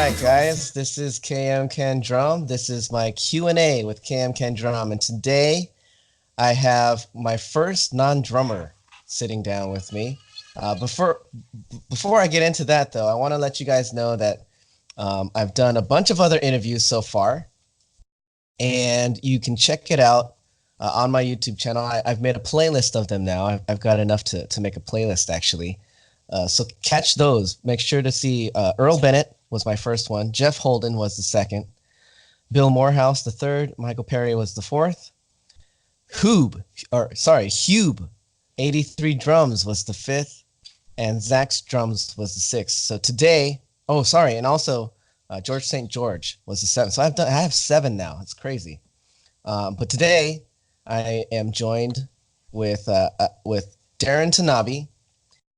right, guys, this is KMKanDrum. This is my Q&A with KMKanDrum, and today I have my first non-drummer sitting down with me. Before I get into that, though, I want to let you guys know that I've done a bunch of other interviews so far, and you can check it out on my YouTube channel. I've made a playlist of them now. I've got enough to make a playlist, actually. So catch those. Make sure to see Earl Bennett was my first one. Jeff Holden was the second. Bill Morehouse the third. Michael Perry was the fourth. Hube 83 Drums was the fifth. And Zach's Drums was the sixth. So today, and also George St. George was the seventh. So I have seven now. It's crazy. But today I am joined with Daron Tanabe.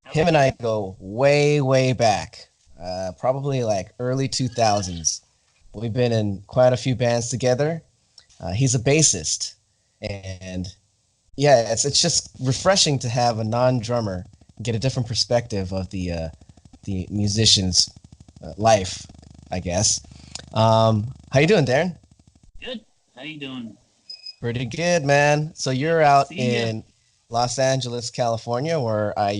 Him and I go way, way back, probably like early 2000s. We've been in quite a few bands together. He's a bassist, and yeah, it's just refreshing to have a non-drummer get a different perspective of the musician's life, I guess. How you doing, Darren? Good. How you doing? Pretty good, man. So you're out See ya. in Los Angeles, California, where I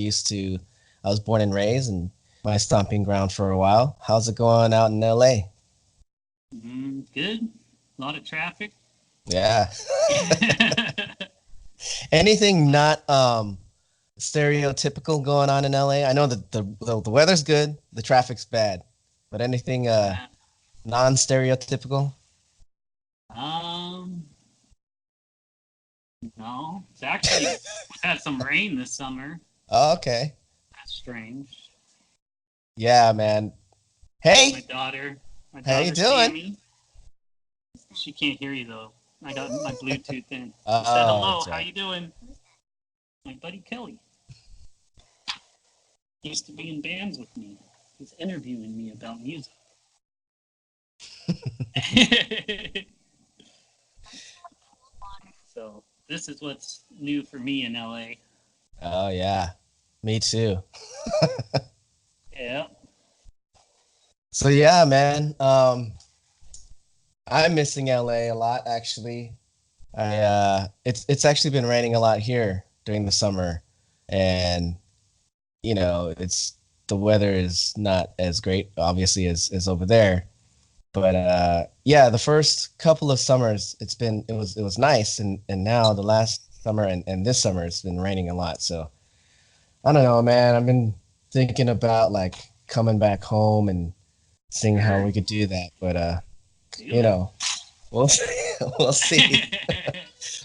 was born and raised, and my stomping ground for a while. How's it going out in LA? Good. A lot of traffic. Yeah. Anything not stereotypical going on in LA? I know that the weather's good, the traffic's bad, but anything Uh, non-stereotypical? um, no. It's actually had some rain this summer. Oh, okay. That's strange. Yeah, man. My Hey, daughter, my how you daughter doing? Sammy. She can't hear you though. I got my Bluetooth in. She said Oh, hello. that's How right. you doing? My buddy Kelly used to be in bands with me. He's interviewing me about music. So this is what's new for me in LA. Oh yeah, me too. Yeah. So yeah, man. I'm missing LA a lot actually. It's actually been raining a lot here during the summer, and it's the weather is not as great obviously as over there. But yeah, the first couple of summers it was nice, and now the last summer and this summer it's been raining a lot. So I don't know, man. I've been thinking about like coming back home and seeing how Sure. we could do that, but Do you it. know, we'll we'll see.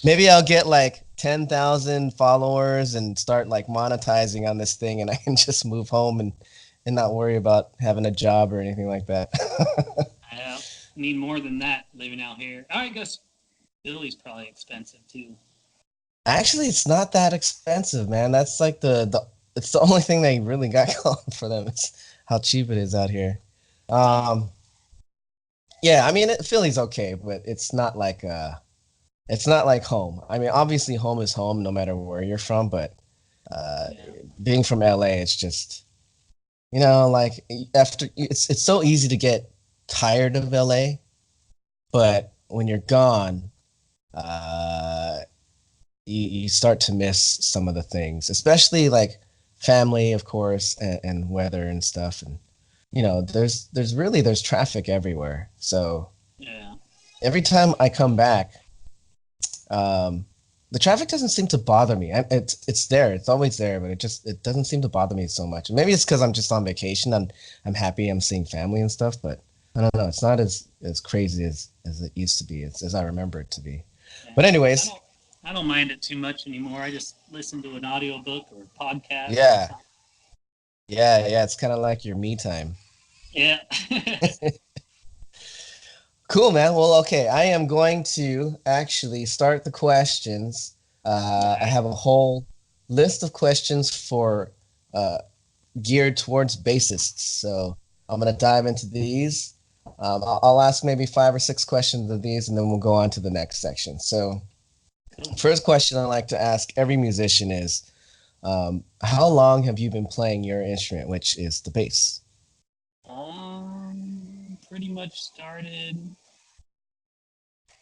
Maybe I'll get like 10,000 followers and start like monetizing on this thing, and I can just move home and not worry about having a job or anything like that. I need more than that living out here. I guess Philly's probably expensive too. Actually, it's not that expensive, man. That's like the it's the only thing they really got going for them. It's how cheap it is out here. Oh, Um, yeah, I mean Philly's okay, but it's not like home. I mean, obviously home is home no matter where you're from, but uh, yeah. being from LA, it's just like after it's so easy to get tired of LA, but when you're gone, uh, you start to miss some of the things, especially like family, of course, and weather and stuff. And there's traffic everywhere. So Yeah. every time I come back, um, the traffic doesn't seem to bother me. It's there, it's always there, but it doesn't seem to bother me so much. Maybe it's because I'm just on vacation. I'm happy. I'm seeing family and stuff, but I don't know. It's not as crazy as it used to be, as I remember it to be. But Yeah. I anyways, don't I don't mind it too much anymore. I just listen to an audiobook or podcast or yeah. something. Yeah, it's kind of like your me time. Yeah. Cool, man. Well, okay, I am going to actually start the questions. I Alright. have a whole list of questions for uh, geared towards bassists. So I'm going to dive into these. I'll ask maybe five or six questions of these, and then we'll go on to the next section. So, Cool. first question I like to ask every musician is, how long have you been playing your instrument, which is the bass? pretty much started, I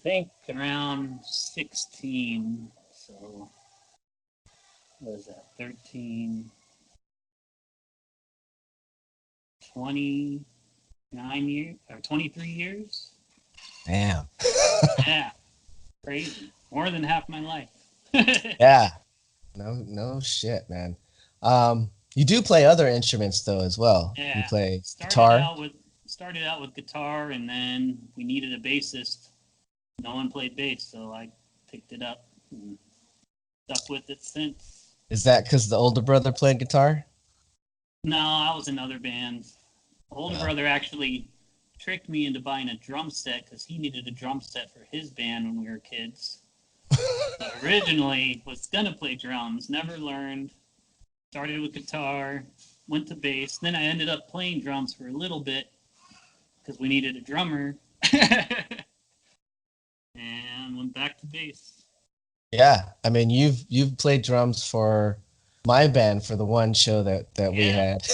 think, around 16. So, what is that? 13, 29 years, or 23 years? Damn. Yeah, crazy. More than half my life. Yeah. No shit, man. You do play other instruments though as well. You Yeah. play Started guitar. out with started out with guitar, and then we needed a bassist. No one played bass, so I picked it up and stuck with it since. Is that because the older brother played guitar? No, I was in other bands. Older Uh, brother actually tricked me into buying a drum set because he needed a drum set for his band when we were kids. So originally was gonna play drums, never learned. Started with guitar, went to bass. Then I ended up playing drums for a little bit because we needed a drummer, and went back to bass. yeah, I mean you've played drums for my band for the one show that we Yeah, had.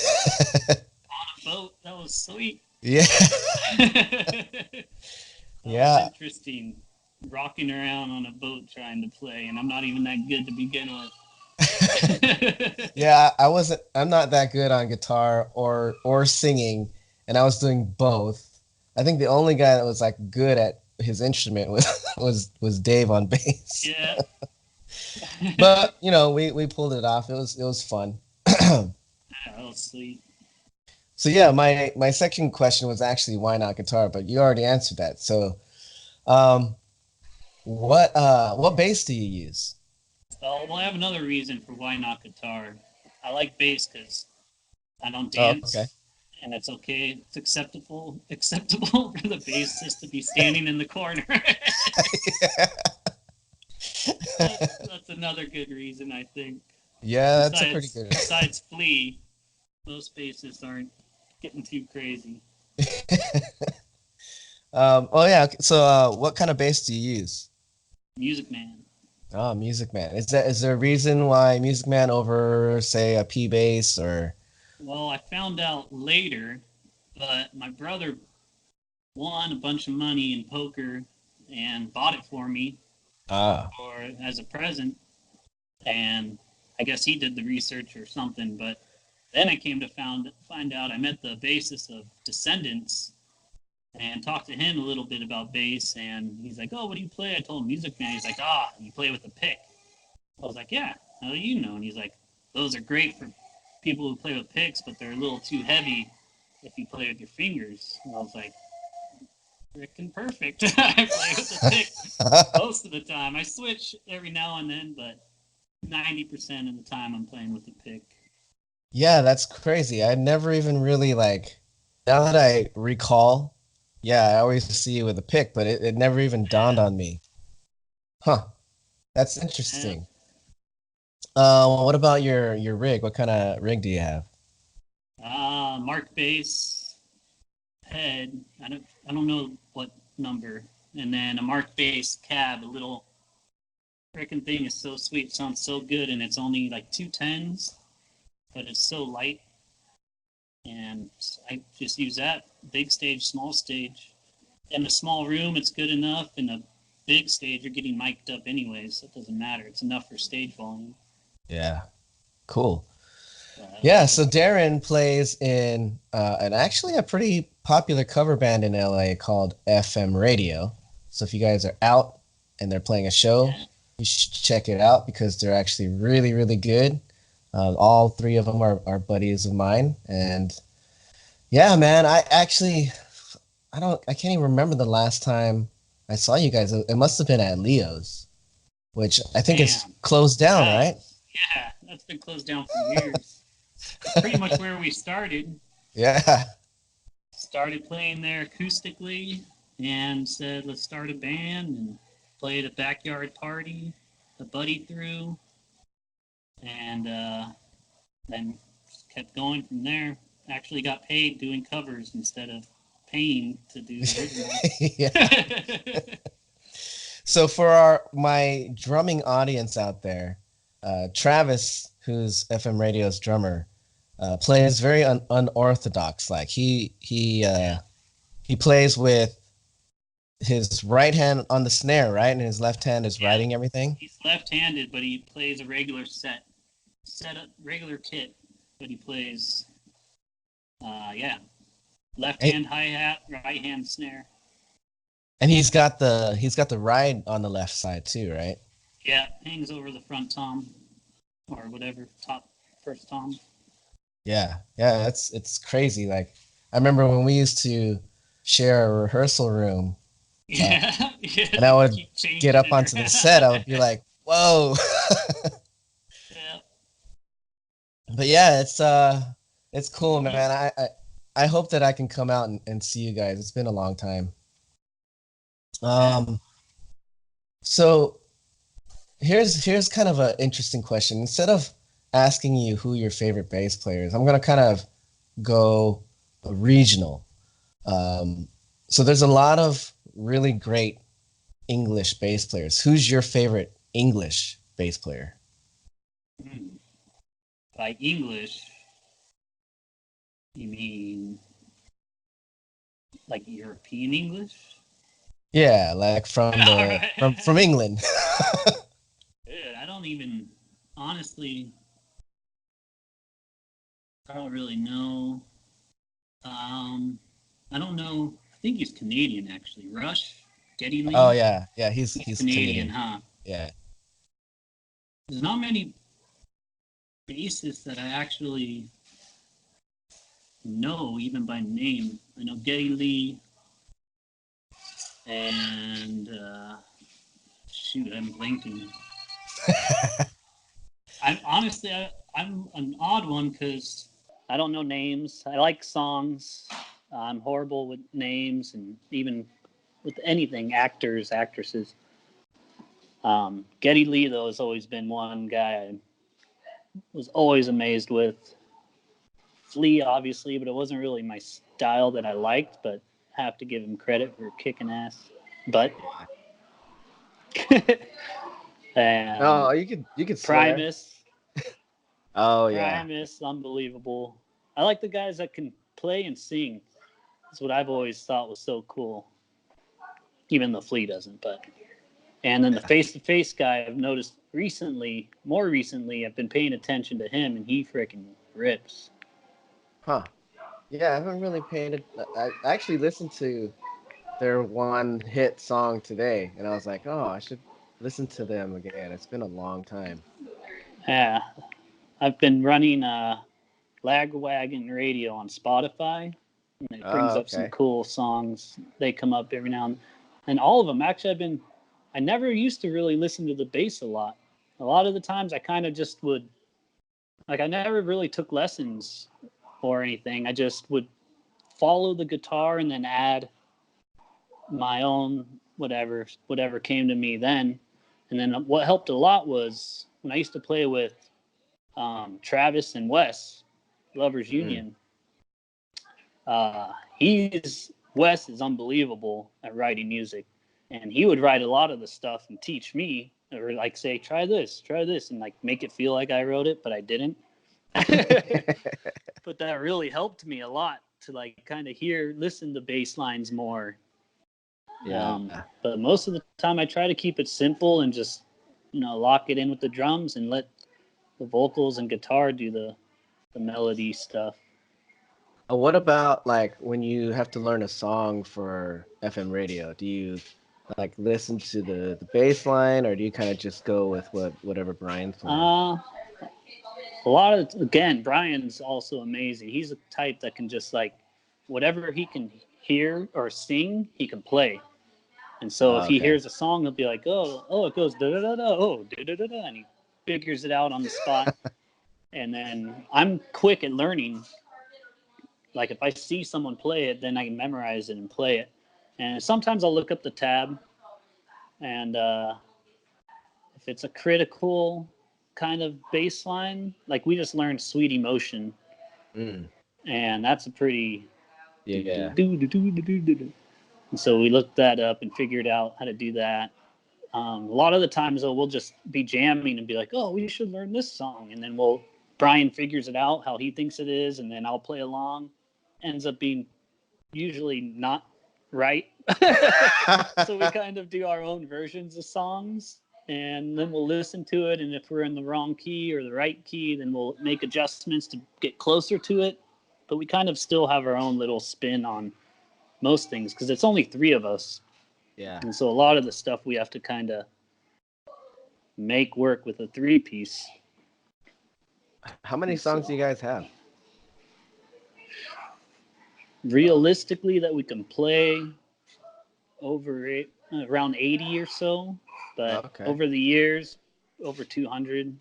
on a boat. That was sweet. Yeah, That was yeah, interesting. Rocking around on a boat trying to play, and I'm not even that good to begin with. yeah. I wasn't. I'm not that good on guitar or singing, and I was doing both. I think the only guy that was like good at his instrument was was Dave on bass. Yeah. But you know, we pulled it off. It was fun. That was sweet. So yeah, my second question was actually why not guitar, but you already answered that. So um, what bass do you use? Well, I have another reason for why not guitar. I like bass because I don't Oh, okay. dance, and it's okay. It's acceptable for the bassist to be standing in the corner. That's another good reason, I think. Yeah, that's a pretty Besides, good. besides Flea, most bassists aren't getting too crazy. Oh yeah. So what kind of bass do you use? Music Man. Oh, Music Man. Is there a reason why Music Man over say a P bass or? Well, I found out later, but my brother won a bunch of money in poker and bought it for me Ah, or as a present, and I guess he did the research or something. But then I came to find out I met the bassist of Descendants and talked to him a little bit about bass, and he's like, "Oh, what do you play?" I told him Music Man. He's like, "Ah, you play with a pick." I was like, "Yeah, how do you know?" And he's like, "Those are great for people who play with picks, but they're a little too heavy if you play with your fingers." And I was like, freaking perfect. I play with a pick most of the time. I switch every now and then, but 90% of the time I'm playing with a pick. yeah, that's crazy. I never even really like. Now that I recall, yeah, I always see you with a pick, but it never even dawned Yeah, on me. Huh, that's yeah. interesting. What about your rig? What kind of rig do you have? Mark bass head. I don't know what number. And then a Mark bass cab. A little freaking thing is so sweet. It sounds so good, and it's only like 210s, but it's so light. And I just use that big stage, small stage. In a small room, it's good enough. In a big stage, you're getting mic'd up anyways, so it doesn't matter. It's enough for stage volume. Yeah, cool. But Yeah, so Darren plays in an actually a pretty popular cover band in LA called FM Radio. So if you guys are out and they're playing a show, yeah, you should check it out because they're actually really, really good. All three of them are buddies of mine. And yeah, man, I can't even remember the last time I saw you guys. It must have been at Leo's, which I think is damn, closed down, right? has. Yeah, that's been closed down for years. It's pretty much where we started. Yeah. Started playing there acoustically and said, let's start a band and played a backyard party. A buddy threw, and then just kept going from there. Actually got paid doing covers instead of paying to do originals. Yeah. So for my drumming audience out there, Travis, who's FM Radio's drummer, plays very unorthodox. Like he Yeah. he plays with his right hand on the snare, right, and his left hand is writing everything. He's left-handed, but he plays a regular regular kit, but he plays, left hand hi-hat, right hand snare. And he's got the ride on the left side too, right? Yeah, hangs over the front tom or whatever, first tom. Yeah, it's crazy. Like I remember when we used to share a rehearsal room. Yeah, And I would get up it onto the set. I would be like, "Whoa!" Yeah. But yeah, it's cool, man. I hope that I can come out and see you guys. It's been a long time. So here's kind of an interesting question. Instead of asking you who your favorite bass player is, I'm gonna kind of go regional. So there's a lot of really great English bass players. Who's your favorite English bass player? By English, you mean like European English? Yeah, like from from England. Dude, I don't even honestly. I don't really know. I don't know. I think he's Canadian actually. Rush, Geddy Oh Lee. yeah, he's Canadian, Canadian. huh? Yeah. There's not many bassists that I actually know, even by name. I know Geddy Lee, and shoot, I'm blanking. I'm an odd one because I don't know names. I like songs. I'm horrible with names and even with anything, actors, actresses. Geddy Lee, though, has always been one guy I was always amazed with. Flea, obviously, but it wasn't really my style that I liked, but have to give him credit for kicking ass. But and Oh, you could swear. Primus, Oh yeah. Primus, unbelievable. I like the guys that can play and sing. That's what I've always thought was so cool. Even though Flea doesn't, but and then the face-to-face guy I've noticed more recently, I've been paying attention to him, and he freaking rips. Huh. Yeah, I haven't really paid it. I actually listened to their one hit song today, and I was like, oh, I should listen to them again. It's been a long time. Yeah, I've been running Lagwagon Radio on Spotify, and it brings Oh, up some okay. cool songs. They come up every now and all of them. Actually, I never used to really listen to the bass a lot. A lot of the times, I kind of just would, like, I never really took lessons or anything. I just would follow the guitar and then add my own whatever came to me then. And then what helped a lot was when I used to play with Travis and Wes, Lovers Mm. Union. He's Wes is unbelievable at writing music, and he would write a lot of the stuff and teach me, or like say, try this, and like make it feel like I wrote it, but I didn't. But that really helped me a lot to like kind of listen to bass lines more. Yeah. But most of the time, I try to keep it simple and just lock it in with the drums and let the vocals and guitar do the melody stuff. What about like when you have to learn a song for FM radio? Do you like listen to the bass line, or do you kind of just go with whatever Brian's playing? A lot of again, Brian's also amazing. He's a type that can just like whatever he can hear or sing, he can play. And so if Oh, he okay. hears a song, he'll be like, oh, it goes da da da da, oh da da da da, and he figures it out on the spot. And then I'm quick at learning. Like if I see someone play it, then I can memorize it and play it. And sometimes I'll look up the tab, and if it's a critical kind of bass line, like we just learned Sweet Emotion, Mm. and that's a pretty Yeah. and so we looked that up and figured out how to do that. A lot of the times though, we'll just be jamming and be like, oh, we should learn this song, and then Brian figures it out how he thinks it is, and then I'll play along. Ends up being usually not right. So we kind of do our own versions of songs, and then we'll listen to it, and if we're in the wrong key or the right key, then we'll make adjustments to get closer to it. But we kind of still have our own little spin on most things because it's only three of us. Yeah. And so a lot of the stuff we have to kind of make work with a three-piece. How many songs do you guys have? Realistically, that we can play around 80 or so, but over the years, over 200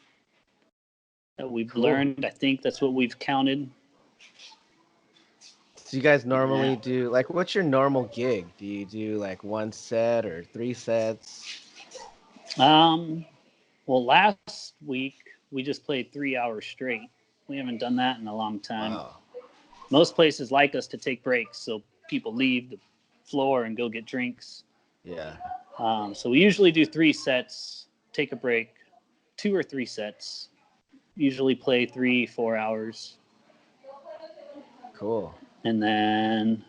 that we've learned. I think that's what we've counted. So you guys normally do, like, what's your normal gig? Do you do like one set or three sets? Well, last week we just played 3 hours straight. We haven't done that in a long time. Wow. Most places like us to take breaks, so people leave the floor and go get drinks. Yeah. So we usually do 3 sets, take a break, 2 or 3 sets. Usually play 3-4 hours. Cool. And then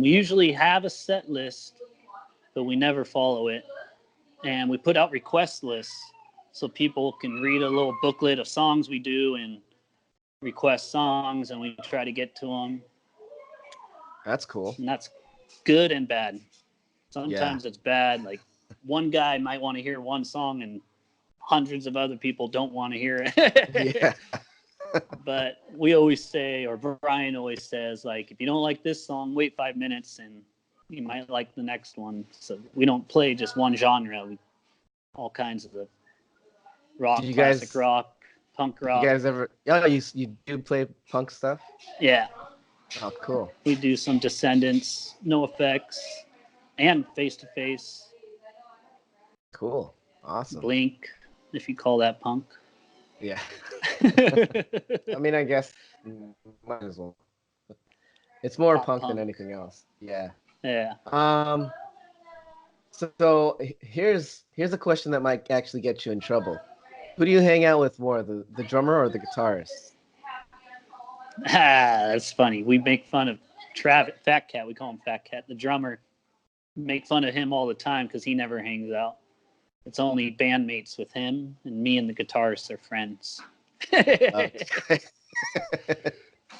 we usually have a set list, but we never follow it. And we put out request lists so people can read a little booklet of songs we do and request songs, and we try to get to them. That's cool. And that's good and bad. Sometimes it's bad. Like one guy might want to hear one song and hundreds of other people don't want to hear it. Yeah. But we always say, or Brian always says, like, if you don't like this song, wait 5 minutes and you might like the next one. So we don't play just one genre. We all kinds of the rock, classic rock, punk rock. You guys ever? Oh, you do play punk stuff? Yeah. Oh, cool. We do some Descendants, No Effects, and Face to Face. Cool. Awesome. Blink, if you call that punk. Yeah. I mean, I guess might as well. It's more punk than anything else. Yeah. Yeah. So here's a question that might actually get you in trouble. Who do you hang out with more, the drummer or the guitarist? That's funny. We make fun of Travis, Fat Cat. We call him Fat Cat, the drummer. We make fun of him all the time because he never hangs out. It's only bandmates with him, and me and the guitarist are friends.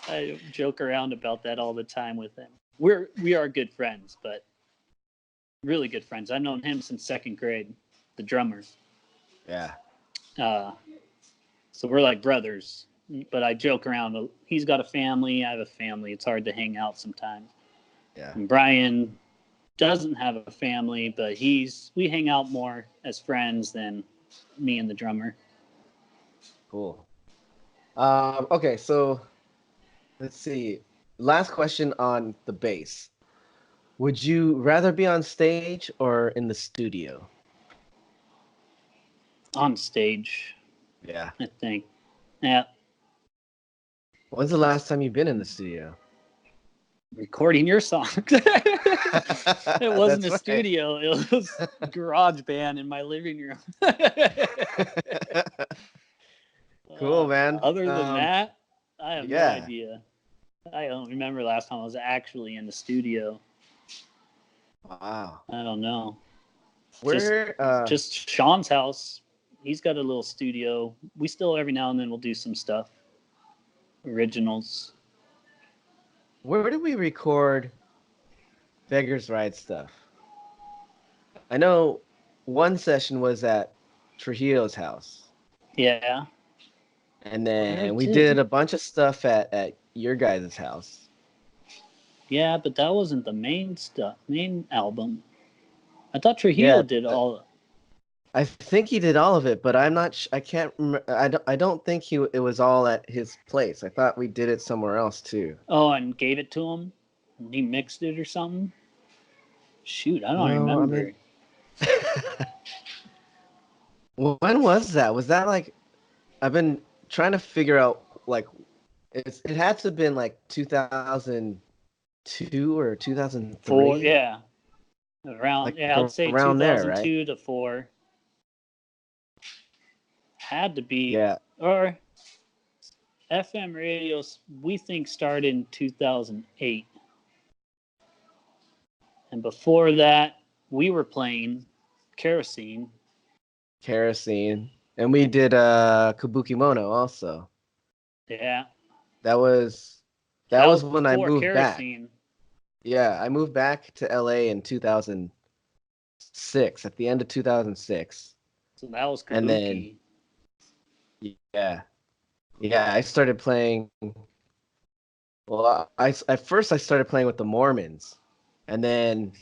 I joke around about that all the time with him. We are good friends, but really good friends. I've known him since 2nd grade, the drummer. Yeah. So we're like brothers, but I joke around. He's got a family. I have a family. It's hard to hang out sometimes. Yeah. And Brian doesn't have a family, but we hang out more as friends than me and the drummer. Cool. Okay, so let's see. Last question on the bass. Would you rather be on stage or in the studio? On stage. Yeah. I think. Yeah. When's the last time you've been in the studio? Recording your songs. It wasn't a studio. It was garage band in my living room. Cool, man. Other than that, I have no idea. I don't remember last time I was actually in the studio. Wow. I don't know. Where? Just Sean's house. He's got a little studio. We still every now and then we'll do some stuff. Originals. Where do we record Beggar's Ride stuff? I know one session was at Trujillo's house. Yeah. And then we did a bunch of stuff at your guys' house. Yeah, but that wasn't the main album. I thought Trujillo did all. I think he did all of it, but I'm not. I can't remember. I don't think it was all at his place. I thought we did it somewhere else too. Oh, and gave it to him, and he mixed it or something. Shoot, I don't remember. When was that? Was that like? I've been trying to figure out. Like, it had to have been like 2002 or 2003. Yeah. Around, like, I'd say around 2002 to 4. Had to be. Yeah. Or FM radios, we think started in 2008. And before that, we were playing Kerosene. Kerosene. And we did Kabuki Mono also. Yeah. That was That was when I before moved back. Kerosene. Yeah, I moved back to LA in 2006, at the end of 2006. So that was And then Kabuki. yeah. Yeah, I started playing. Well, at first I started playing with the Mormons, and then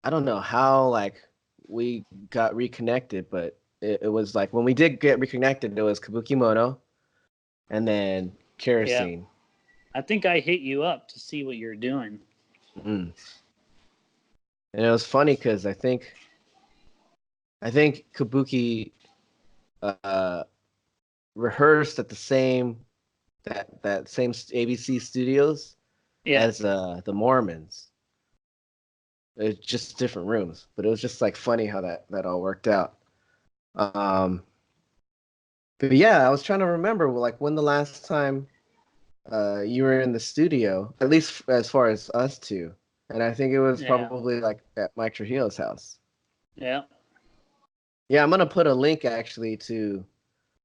I don't know how like we got reconnected, but it was like when we did get reconnected, it was Kabuki Mono, and then Yeah. Kerosene. I think I hit you up to see what you're doing. Mm. And it was funny because I think Kabuki uh, rehearsed at the same that same ABC studios Yeah. as the Mormons. It's just different rooms, but it was just like funny how that all worked out. Um, but yeah, I was trying to remember like when the last time you were in the studio, at least as far as us two, and I think it was Yeah. probably like at Mike Trujillo's house. Yeah. Yeah, I'm gonna put a link actually to.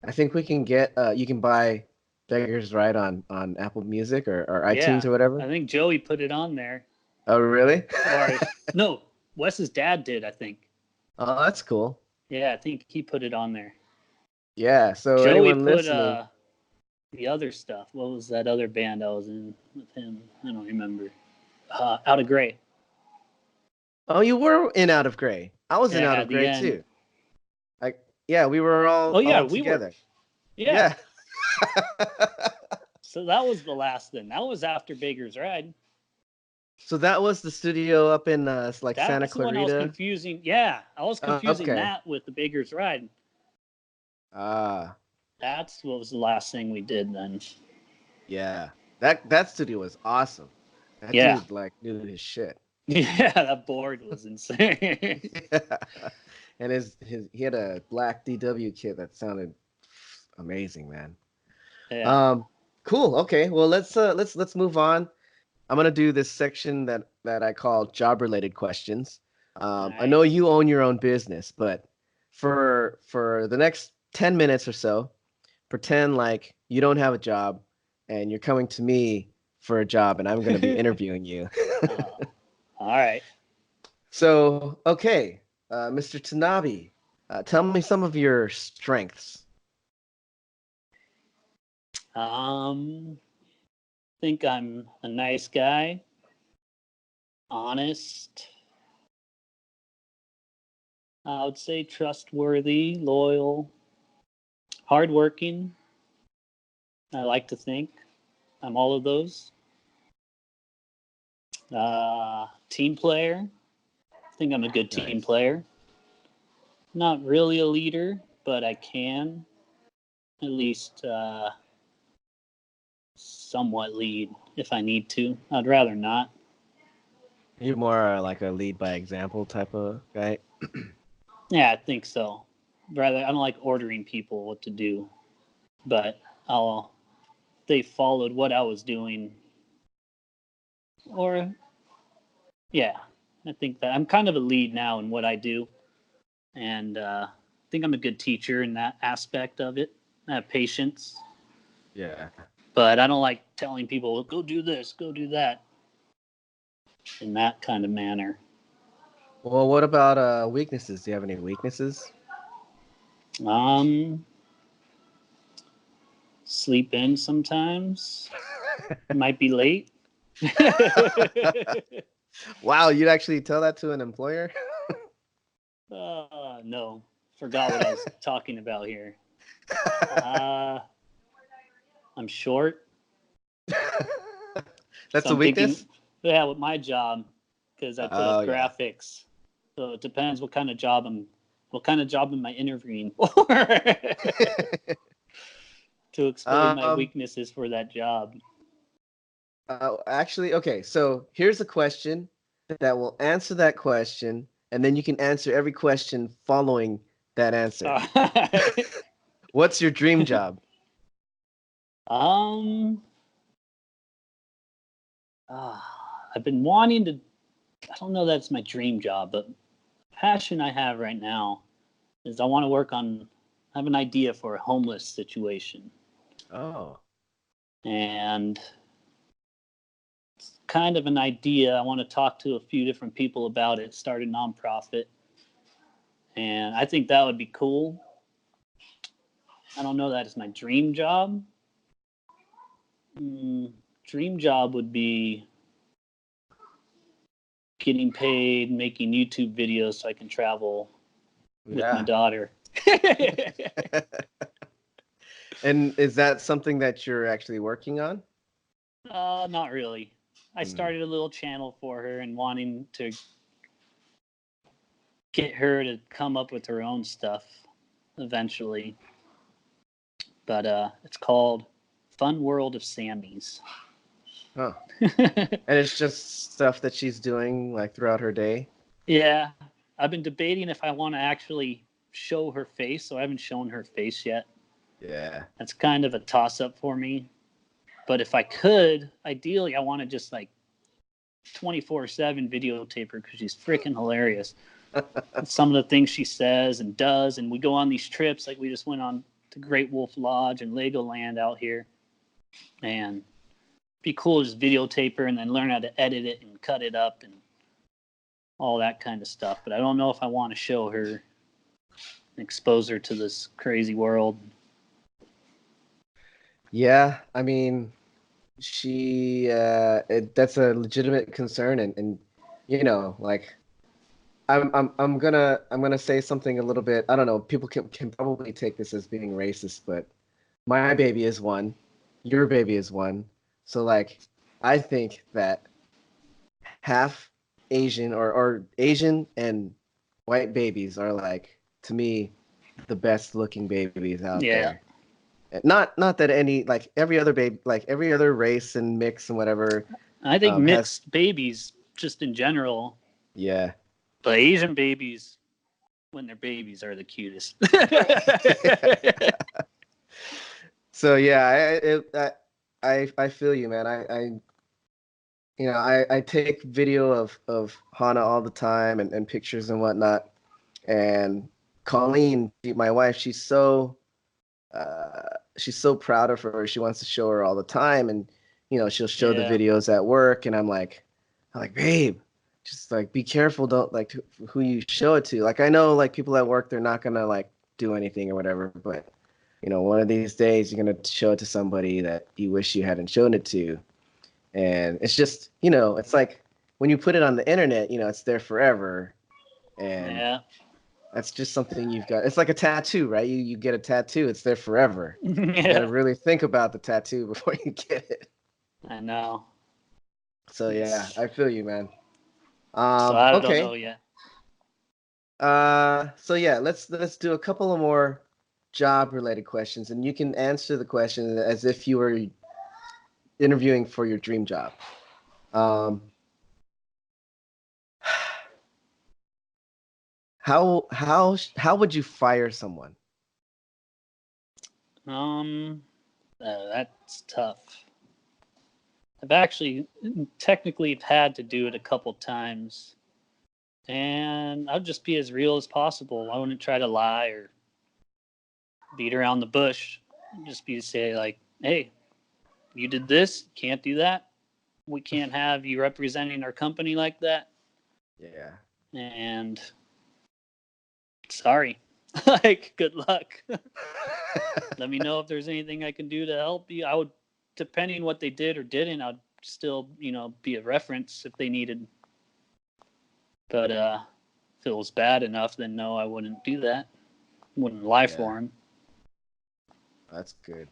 I think we can get you can buy Beggar's Ride on Apple Music or iTunes Yeah. or whatever. I think Joey put it on there. Oh, really? Or no, Wes's dad did, I think. Oh, that's cool. Yeah, I think he put it on there. Yeah, so Joey anyone put listening, the other stuff. What was that other band I was in with him? I don't remember. Out of Gray. oh, you were in Out of Gray. I was in Out Yeah, of the Gray end. too. Like, yeah, we were Oh yeah, all we were. together. Yeah. Yeah. So that was the last thing. That was after Baker's Ride. So that was the studio up in like Santa That's the one I was Clarita. confusing. Yeah, I was confusing Okay. that with the Baker's Ride. Ah, That's what was the last thing we did then. yeah. That studio was awesome. That Yeah. dude like knew his shit. Yeah, that board was insane. Yeah. And his he had a black DW kit that sounded amazing, man. Yeah. Um, cool. Okay. Well, let's move on. I'm gonna do this section that I call job related questions. I know Nice. you own your own business, but for the next 10 minutes or so, pretend like you don't have a job and you're coming to me for a job, and I'm gonna be interviewing you. All right. So, okay, Mr. Tanabe, tell me some of your strengths. Think I'm a nice guy, honest. I would say trustworthy, loyal, hardworking. I like to think I'm all of those. Team player. I think I'm a good team Nice. player. Not really a leader, but I can at least somewhat lead if I need to. I'd rather not. You're more like a lead by example type of guy. Yeah, I think so. Rather, I don't like ordering people what to do, but I'll they followed what I was doing, or yeah, I think that I'm kind of a lead now in what I do, and I think I'm a good teacher in that aspect of it. I have patience, Yeah. but I don't like telling people go do this, go do that, in that kind of manner. Well, what about weaknesses? Do you have any weaknesses? Um, Sleep in sometimes. Might be late. Wow, you'd actually tell that to an employer? No, forgot what I was talking about here. Uh, I'm short. That's So a I'm thinking, weakness? yeah, with my job, because I put Oh up yeah. graphics. So it depends what kind of job am I interviewing for to explain my um weaknesses for that job. actually, okay, so here's a question that will answer that question, and then you can answer every question following that answer. What's your dream job? um, I've been wanting to, I don't know that's my dream job, but passion I have right now is I want to work on, I have an idea for a homeless situation. Oh. And it's kind of an idea. I want to talk to a few different people about it, start a nonprofit. And I think that would be cool. I don't know that it's my dream job. Dream job would be getting paid, making YouTube videos so I can travel with my daughter. And is that something that you're actually working on? Not really. I started a little channel for her and wanting to get her to come up with her own stuff eventually. But it's called Fun World of Sammy's. Oh. And it's just stuff that she's doing like throughout her day? Yeah. I've been debating if I want to actually show her face, so I haven't shown her face yet. Yeah. That's kind of a toss-up for me. But if I could, ideally, I want to just like 24/7 videotape her because she's freaking hilarious. Some of the things she says and does, and we go on these trips, like we just went on to Great Wolf Lodge and Legoland out here, and it'd be cool to just videotape her and then learn how to edit it and cut it up and all that kind of stuff. But I don't know if I want to show her and expose her to this crazy world. Yeah, I mean, that's a legitimate concern, and you know, like I'm gonna say something a little bit. I don't know. People can probably take this as being racist, but my baby is one, your baby is one. So like, I think that half Asian or Asian and white babies are like, to me, the best looking babies out Yeah. there. Not that any, like every other baby, like every other race and mix and whatever. I think has mixed babies, just in general, Yeah. but Asian babies, when they're babies, are the cutest. So yeah, I feel you, man. I take video of Hana all the time and pictures and whatnot. And Colleen, my wife, she's so proud of her. She wants to show her all the time, and she'll show the videos at work, and I'm like, babe, just like be careful, don't like who you show it to. Like I know like people at work, they're not gonna like do anything or whatever, but one of these days you're gonna show it to somebody that you wish you hadn't shown it to. And it's just, it's like when you put it on the internet, it's there forever. And that's just something you've got. It's like a tattoo, right? You get a tattoo, it's there forever. You got to really think about the tattoo before you get it. I know. So yeah, I feel you, man. So I don't know yet. So yeah, let's do a couple of more job related questions, and you can answer the question as if you were interviewing for your dream job. How would you fire someone? That's tough. I've actually technically had to do it a couple times, and I'd just be as real as possible. I wouldn't try to lie or beat around the bush. I'd just be to say like, hey, you did this, can't do that. We can't have you representing our company like that. Yeah. And sorry. Like, good luck. Let me know if there's anything I can do to help you. I would, depending what they did or didn't, I'd still, be a reference if they needed. But if it was bad enough, then no, I wouldn't do that. Wouldn't lie for him. That's good.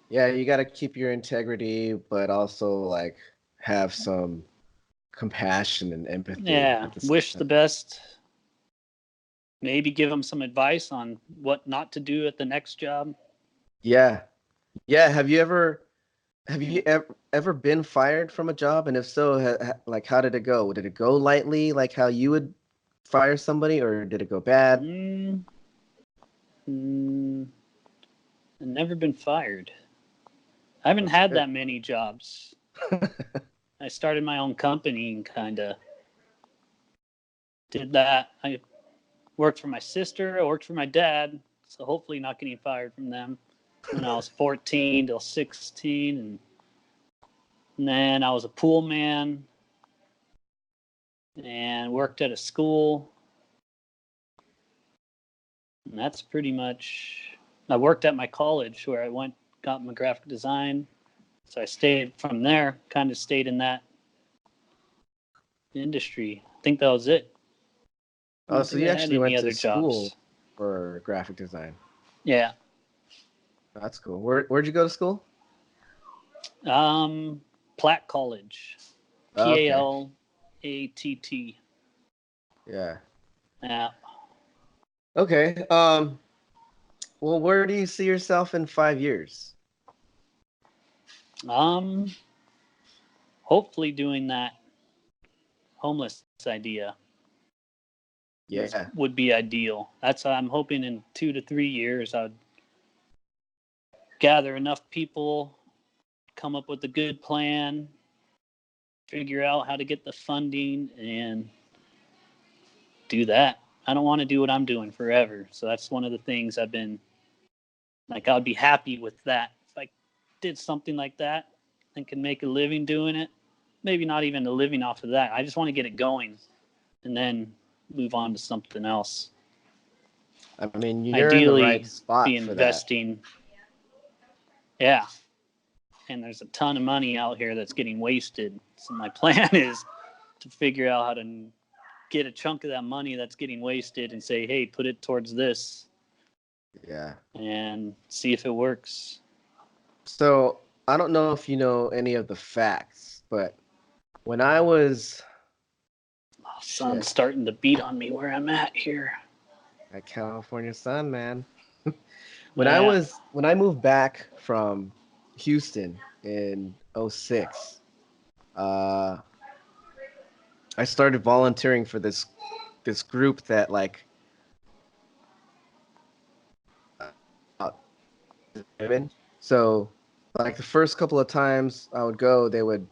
Yeah, you got to keep your integrity, but also like have some compassion and empathy. Yeah, wish the best. Maybe give them some advice on what not to do at the next job. Yeah. Have you ever been fired from a job? And if so, like how did it go? Did it go lightly, like how you would fire somebody, or did it go bad? I've never been fired. I haven't had that many jobs. I started my own company and kind of did that. I worked for my sister. I worked for my dad. So hopefully not getting fired from them when I was 14 till 16. And then I was a pool man and worked at a school. And that's pretty much, I worked at my college where I got my graphic design. So I stayed from there, kind of stayed in that industry. I think that was it. Oh, so you actually went to school jobs. for graphic design. Yeah. That's cool. Where'd you go to school? Platt College. P-A-L-A-T-T. Yeah. Yeah. Okay. Well, where do you see yourself in 5 years? Hopefully doing that homeless idea. Yeah. Would be ideal. That's how I'm hoping in 2 to 3 years I'd gather enough people, come up with a good plan, figure out how to get the funding, and do that. I don't want to do what I'm doing forever. So that's one of the things I've been like, I'd be happy with that. If I did something like that and can make a living doing it, maybe not even a living off of that. I just want to get it going and then move on to something else. I mean, you're ideally in the right spot be for investing. That. Yeah. And there's a ton of money out here that's getting wasted. So my plan is to figure out how to get a chunk of that money that's getting wasted and say, hey, put it towards this. Yeah. And see if it works. So I don't know if you know any of the facts, but when I was sun's starting to beat on me where I'm at here. That California sun, man. When I moved back from Houston in 06, I started volunteering for this group that like women. So like the first couple of times I would go, they would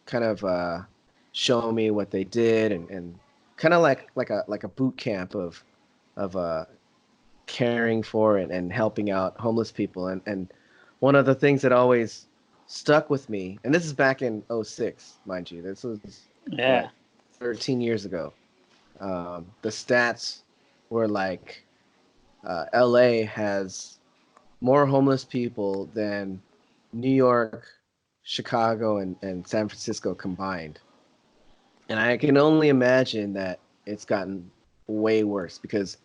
kind of show me what they did and kind of like a boot camp of caring for and helping out homeless people. And one of the things that always stuck with me, and this is back in 06, mind you, this was what, 13 years ago. The stats were like LA has more homeless people than New York, Chicago, and San Francisco combined. And I can only imagine that it's gotten way worse because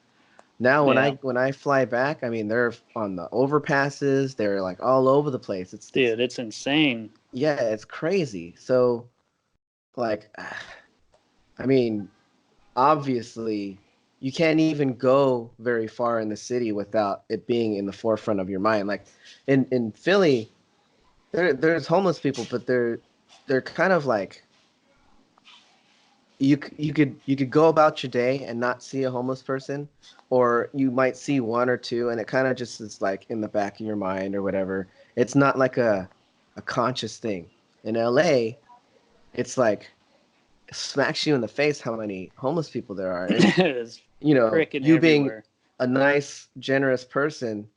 now when I fly back, I mean they're on the overpasses, they're like all over the place. It's insane. Yeah, it's crazy. So like I mean, obviously you can't even go very far in the city without it being in the forefront of your mind. Like in Philly, there's homeless people, but they're kind of like you could go about your day and not see a homeless person, or you might see one or two and it kind of just is like in the back of your mind or whatever. It's not like a conscious thing. In LA, it's like smacks you in the face how many homeless people there are. And, you being a nice, generous person,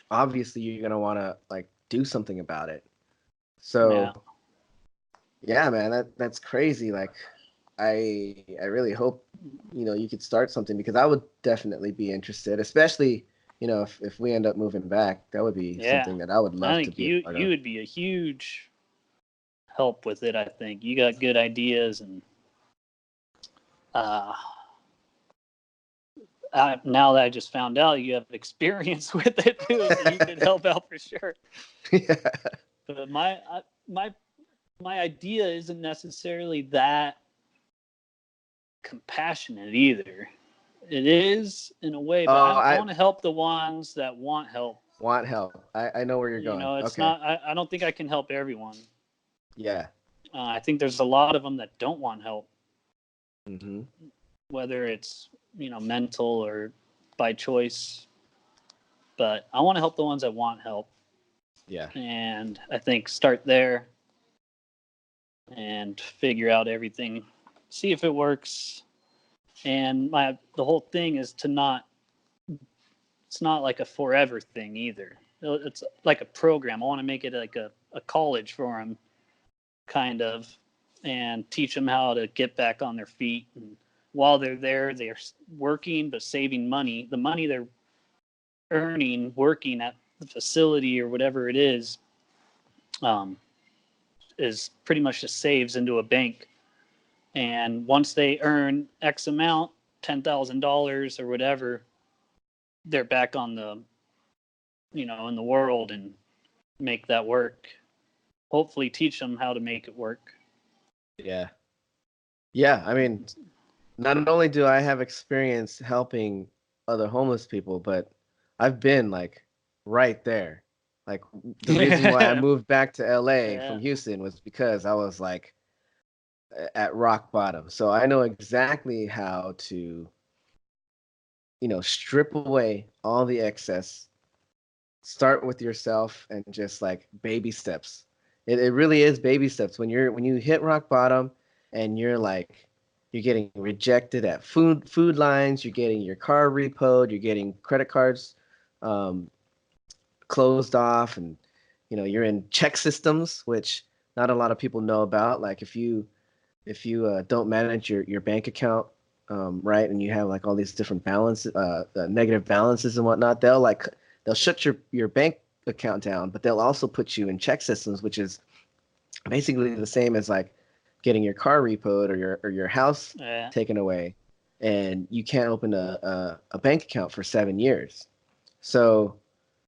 obviously you're gonna want to like do something about it. So yeah, man, that's crazy. Like I really hope you could start something because I would definitely be interested, especially if we end up moving back. That would be something that I would love to be. You would be a huge help with it. I think you got good ideas, and now that I just found out you have experience with it too, so you could help out for sure. Yeah. But my idea isn't necessarily that compassionate either. It is in a way, but I want to help the ones that want help. Want help. I know where you're going. It's not. I don't think I can help everyone. Yeah. I think there's a lot of them that don't want help. Mm-hmm. Whether it's mental or by choice, but I want to help the ones that want help. Yeah. And I think start there. and figure out everything, see if it works. And the whole thing is to not, it's not like a forever thing either. It's like a program. I want to make it like a college for them, kind of, and teach them how to get back on their feet. And while they're there, they're working but saving money. The money they're earning working at the facility or whatever it um, is pretty much just saves into a bank. And once they earn X amount, $10,000 or whatever, they're back on the, in the world and make that work. Hopefully teach them how to make it work. Yeah. Yeah. I mean, not only do I have experience helping other homeless people, but I've been like right there. Like the reason why I moved back to LA from Houston was because I was like at rock bottom. So I know exactly how to, strip away all the excess, start with yourself and just like baby steps. It really is baby steps. When you hit rock bottom and you're getting rejected at food lines, you're getting your car repoed, you're getting credit cards closed off, and you're in check systems, which not a lot of people know about. Like if you don't manage your bank account right, and you have like all these different balances, negative balances and whatnot, they'll shut your bank account down, but they'll also put you in check systems, which is basically the same as like getting your car repoed or your house taken away, and you can't open a bank account for 7 years. So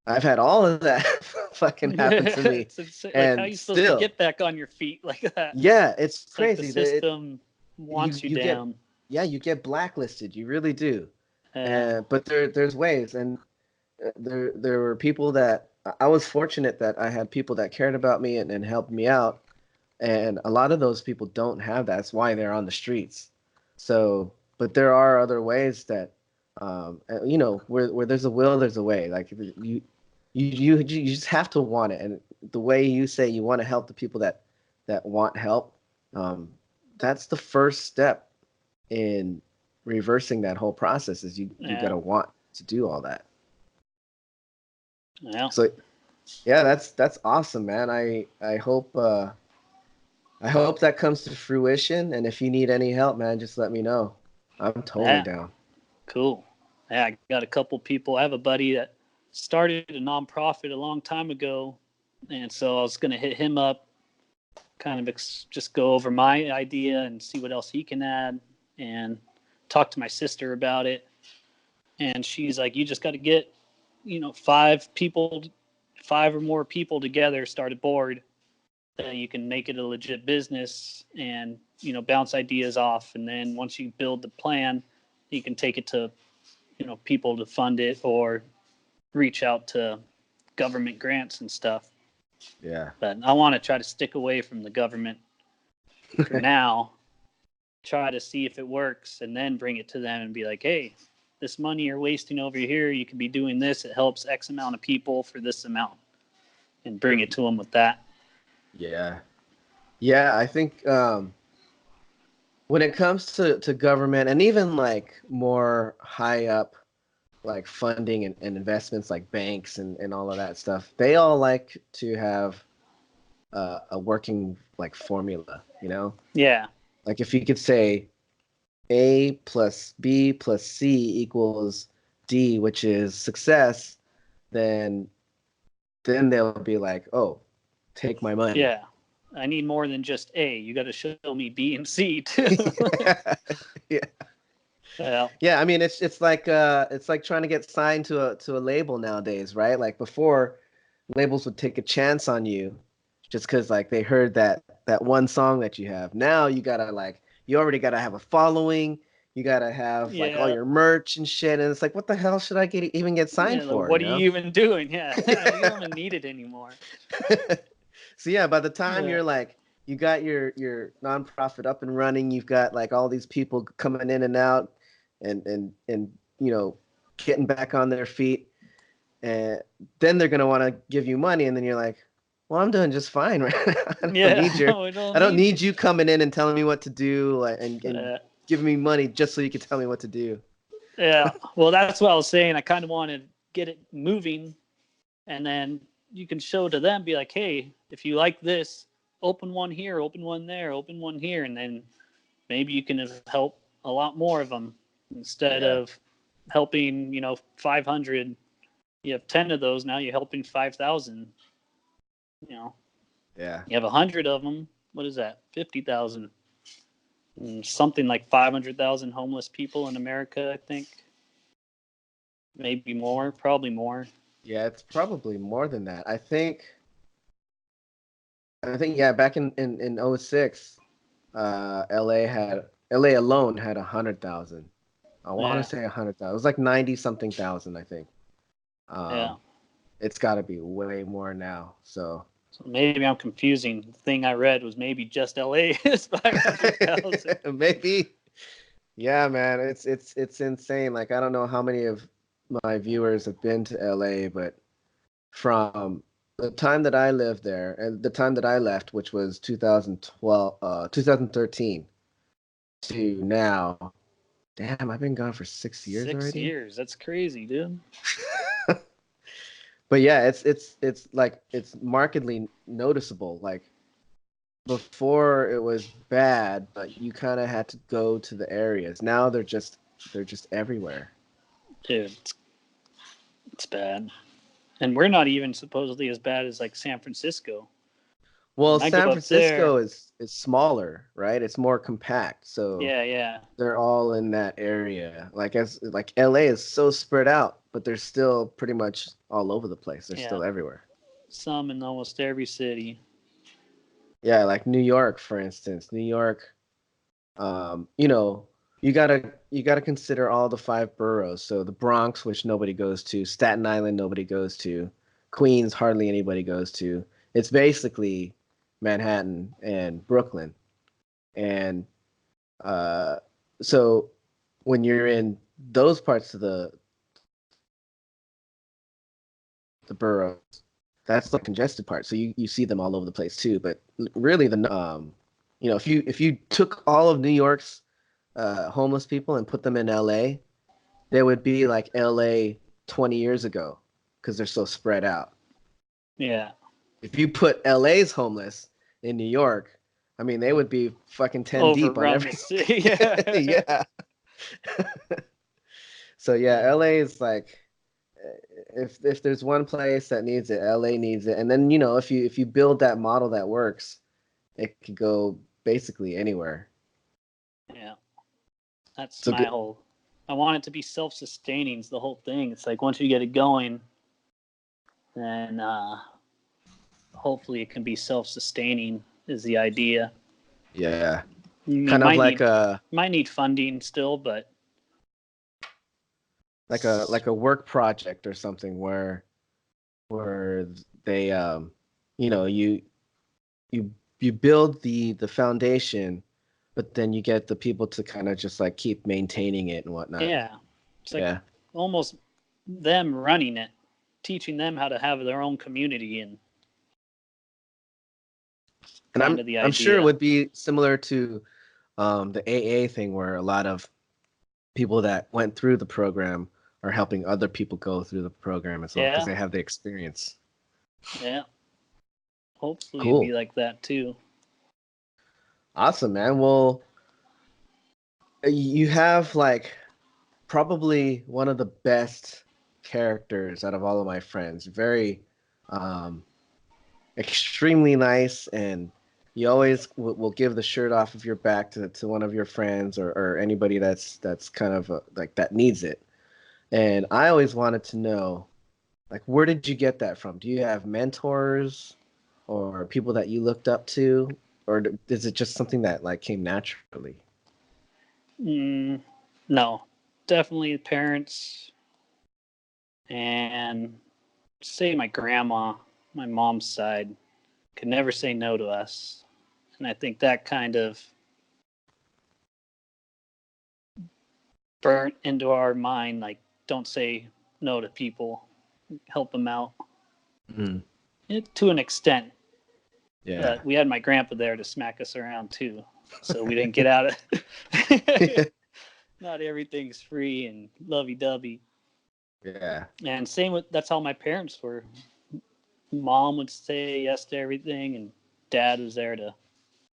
I've had all of that fucking happen to me. It's like, and how are you supposed to get back on your feet like that? Yeah, it's crazy. Like the system wants you down. You get blacklisted. You really do. But there's ways, and there were people that I was fortunate that I had people that cared about me and helped me out. And a lot of those people don't have that. That's why they're on the streets. So, but there are other ways that, where there's a will, there's a way. Like you just have to want it. And the way you say you want to help the people that want help, that's the first step in reversing that whole process. Is you gotta want to do all that. Yeah. So, yeah, that's awesome, man. I hope that comes to fruition. And if you need any help, man, just let me know. I'm totally down. Cool. Yeah, I got a couple people. I have a buddy that started a nonprofit a long time ago, and so I was going to hit him up, kind of just go over my idea and see what else he can add, and talk to my sister about it. And she's like, you just got to get, 5 or more people together, start a board, that you can make it a legit business and, bounce ideas off. And then once you build the plan, you can take it to, people to fund it or reach out to government grants and stuff. Yeah. But I want to try to stick away from the government for now, try to see if it works, and then bring it to them and be like, hey, this money you're wasting over here, you could be doing this. It helps X amount of people for this amount, and bring it to them with that. Yeah. Yeah, I think when it comes to government and even like more high up like funding and investments like banks and all of that stuff, they all like to have a working like formula, Yeah. Like if you could say A plus B plus C equals D, which is success, then they'll be like, oh, take my money. Yeah. I need more than just A. You got to show me B and C too. Yeah. Well, yeah. I mean, it's like trying to get signed to a label nowadays, right? Like before, labels would take a chance on you just because like they heard that one song that you have. Now you already gotta have a following. You gotta have like all your merch and shit, and it's like, what the hell should I even get signed for? What are you even doing? Yeah, you don't even need it anymore. So yeah, by the time you're like, you got your nonprofit up and running, you've got like all these people coming in and out, and getting back on their feet, and then they're gonna want to give you money, and then you're like, Well, I'm doing just fine, right? Yeah, we I don't don't need need you coming in and telling me what to do, like, and you. giving me money just so you can tell me what to do. Yeah, well, that's what I was saying. I kind of want to get it moving, and then you can show to them, be like, hey, if you like this, open one here, open one there, open one here, and then maybe you can help a lot more of them instead Yeah. of helping, 500. You have 10 of those, now you're helping 5,000. You know, Yeah. you have 100 of them. What is that? 50,000. Something like 500,000 homeless people in America, I think. Maybe more, probably more. Yeah, it's probably more than that. I think yeah, back in '06, LA alone had 100,000. I want to Yeah, say 100,000. It was like 90 something thousand, I think. yeah. Um, it's got to be way more now. So So maybe I'm confusing. The thing I read was maybe just LA is 500,000. maybe, yeah, man, it's insane. Like I don't know how many of my viewers have been to LA, but from the time that I lived there and the time that I left, which was 2012, 2013 to now, damn, I've been gone for 6 years Six already. years. That's crazy, dude. But yeah, it's like it's markedly noticeable. Like before it was bad, but you kind of had to go to the areas. Now they're just everywhere. Dude, it's bad. And we're not even supposedly as bad as like San Francisco. Well, When I go San up there, Francisco is smaller, right? It's more compact. So yeah, yeah, they're all in that area. Like LA is so spread out, but they're still pretty much all over the place. They're yeah. still everywhere. Some in almost every city. Yeah, like New York, for instance. New York, you know, you gotta consider all the five boroughs. So the Bronx, which nobody goes to, Staten Island, nobody goes to, Queens, hardly anybody goes to. It's basically Manhattan and Brooklyn. And uh, so when you're in those parts of the boroughs, that's the congested part. So you see them all over the place too. But really, if you took all of New York's homeless people and put them in LA, they would be like LA 20 years ago because they're so spread out. Yeah. If you put LA's homeless in New York, I mean, they would be fucking 10 deep on Overrun the every. city. Yeah. Yeah. So yeah, Yeah. LA is like if there's one place that needs it, LA needs it. And then, if you build that model that works, it could go basically anywhere. Yeah. That's So my good. whole. I want it to be self-sustaining. Is the whole thing. It's like once you get it going, then hopefully it can be self-sustaining. Is the idea. Yeah. You Kind of might like need a funding still, but like a like a work project or something where they you know you you build the foundation, but then you get the people to kind of just like keep maintaining it and whatnot. yeah, it's like Yeah. almost them running it, teaching them how to have their own community, and And kind I'm of the I'm sure it idea. would be similar to the AA thing where a lot of people that went through the program are helping other people go through the program as well because Yeah, they have the experience. yeah. Hopefully, it'd be Cool. like that too. Awesome, man. Well, you have like probably one of the best characters out of all of my friends. Very um, extremely nice, and you always will give the shirt off of your back to one of your friends or anybody that's kind of like that needs it. And I always wanted to know, like, where did you get that from? Do you have mentors or people that you looked up to, or is it just something that like came naturally? Mm, no, definitely parents and say my grandma, my mom's side, could never say no to us, and I think that kind of burnt into our mind. Like, don't say no to people, help them out. Mm. To an extent. Yeah. We had my grandpa there to smack us around too, so we didn't get out of. Not everything's free and lovey-dovey. Yeah. And same with that's how my parents were. Mom would say yes to everything, and Dad was there to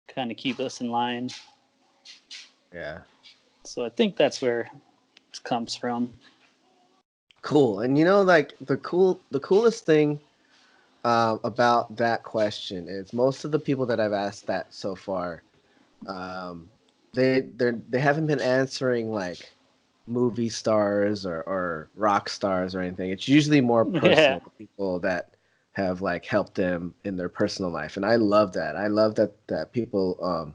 kind of keep us in line. Yeah. So I think that's where it comes from. Cool. And you know, like the coolest thing about that question is most of the people that I've asked that so far, um, they haven't been answering like movie stars or rock stars or anything. It's usually more Yeah, personal, people that have like helped them in their personal life, and I love that. I love that people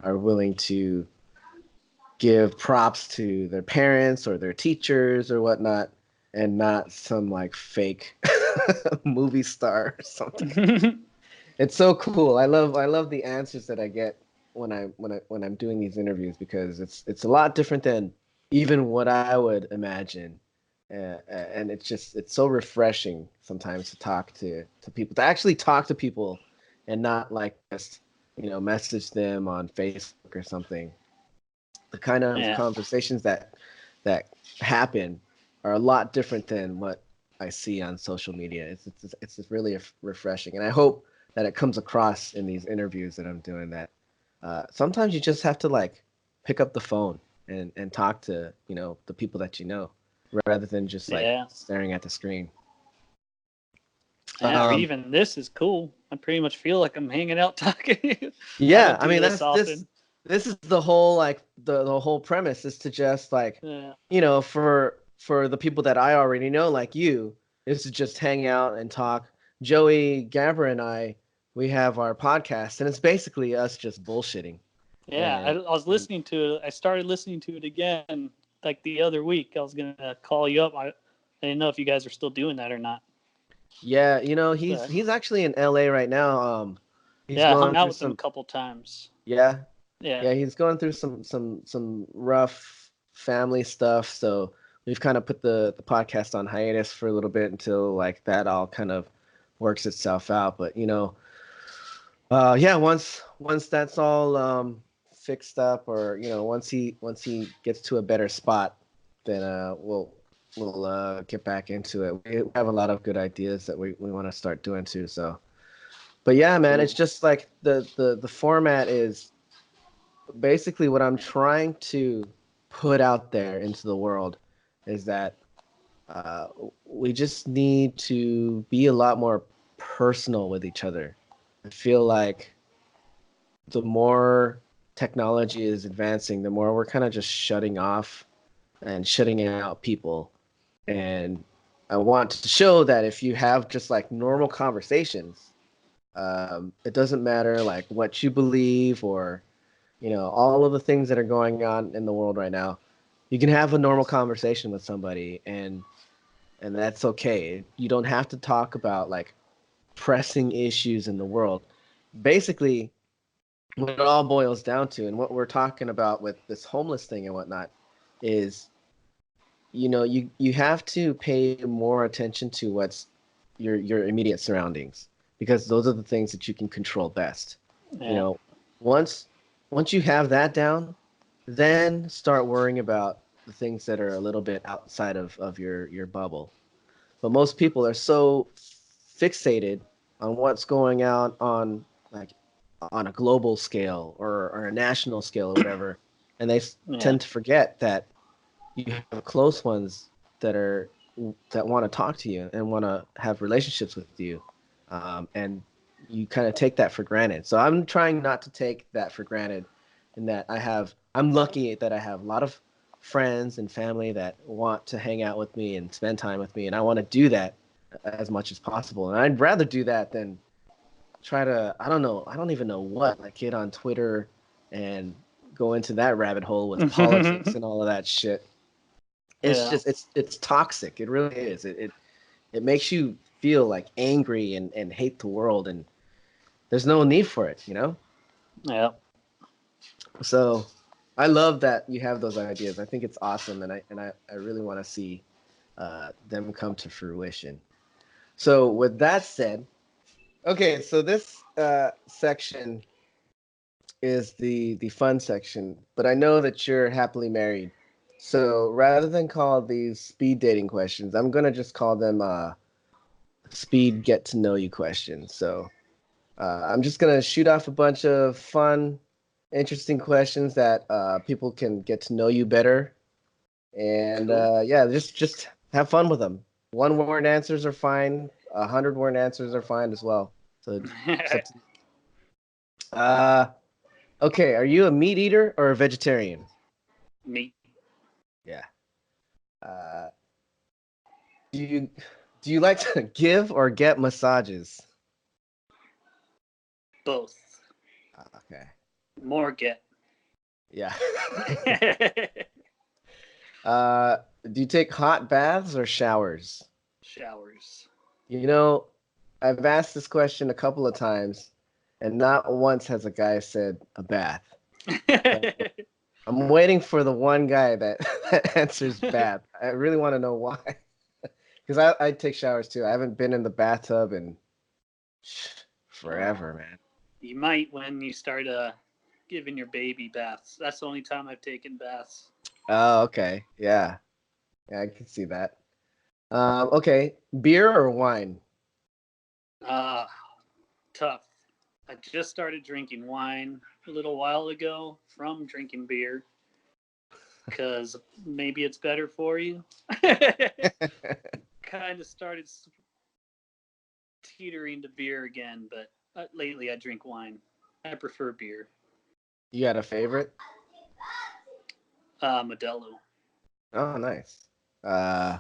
are willing to give props to their parents or their teachers or whatnot, and not some like fake movie star or something. It's so cool. I love the answers that I get when I'm doing these interviews, because it's a lot different than even what I would imagine. And it's so refreshing sometimes to talk to people, to actually talk to people, and not like just message them on Facebook or something. The kind of yeah, conversations that happen are a lot different than what I see on social media. It's just really refreshing, and I hope that it comes across in these interviews that I'm doing. That sometimes you just have to like pick up the phone and talk to the people that you know, rather than just like yeah, staring at the screen. yeah. Or Um, even this is cool. I pretty much feel like I'm hanging out talking. I yeah, don't I do mean this that's this often. this is the whole like the whole premise is to just like Yeah, for the people that I already know, like you, is to just hang out and talk. Joey, Gabber, and we have our podcast, and it's basically us just bullshitting. yeah. I And, was and listening to it. I started listening to it again like the other week. I was gonna call you up. I didn't know if you guys are still doing that or not. yeah, he's But he's actually in LA right now. He's yeah, I hung going out through with him a some couple times. yeah, Yeah, yeah, he's going through some rough family stuff. So we've kind of put the podcast on hiatus for a little bit until like that all kind of works itself out. But yeah, once that's all fixed up, or once he gets to a better spot, then we'll get back into it. We have a lot of good ideas that we want to start doing too. So, but yeah, man, it's cool. just like the format is basically what I'm trying to put out there into the world is that uh, we just need to be a lot more personal with each other. I feel like the more technology is advancing, the more we're kind of just shutting off and shutting out people. And I want to show that if you have just like normal conversations, it doesn't matter like what you believe or all of the things that are going on in the world right now. You can have a normal conversation with somebody, and that's okay. You don't have to talk about like pressing issues in the world. Basically, what it all boils down to, and what we're talking about with this homeless thing and whatnot, is you have to pay more attention to what's your immediate surroundings, because those are the things that you can control best. You Yeah, know, once once you have that down, then start worrying about the things that are a little bit outside of your bubble. But most people are so fixated on what's going on like on a global scale or a national scale or whatever, and they yeah, tend to forget that you have close ones that are that want to talk to you and want to have relationships with you, and you kind of take that for granted. So I'm trying not to take that for granted, in that I'm lucky that I have a lot of friends and family that want to hang out with me and spend time with me, and I want to do that as much as possible. And I'd rather do that than try to, I don't know, I don't even know what, like get on Twitter and go into that rabbit hole with politics and all of that shit. It's yeah, just it's toxic. It really is. It makes you feel like angry and hate the world, and there's no need for it. yeah. So I love that you have those ideas. I think it's awesome, and I really want to see them come to fruition. So with that said, Okay, so this section is the fun section, but I know that you're happily married. So rather than call these speed dating questions, I'm gonna just call them speed get to know you questions. So I'm just gonna shoot off a bunch of fun, interesting questions that people can get to know you better, and Cool. yeah, just have fun with them. One word answers are fine. 100 word answers are fine as well. So it's up to you. Okay, are you a meat eater or a vegetarian? Me, Yeah. Uh, do you do you like to give or get massages? both. Okay. More get. Yeah. uh, do you take hot baths or showers? Showers. You know, I've asked this question a couple of times, and not once has a guy said a bath. So I'm waiting for the one guy that, that answers bath. I really want to know why. Because I take showers too. I haven't been in the bathtub in Oh, forever, man. you might when you start giving your baby baths. That's the only time I've taken baths. Oh, okay. Yeah. Yeah, I can see that. Okay. Beer or wine? Uh, tough. I just started drinking wine a little while ago from drinking beer because maybe it's better for you. Kind of started teetering to beer again, but lately I drink wine. I prefer beer. You got a favorite? Modelo, Oh, nice. Uh,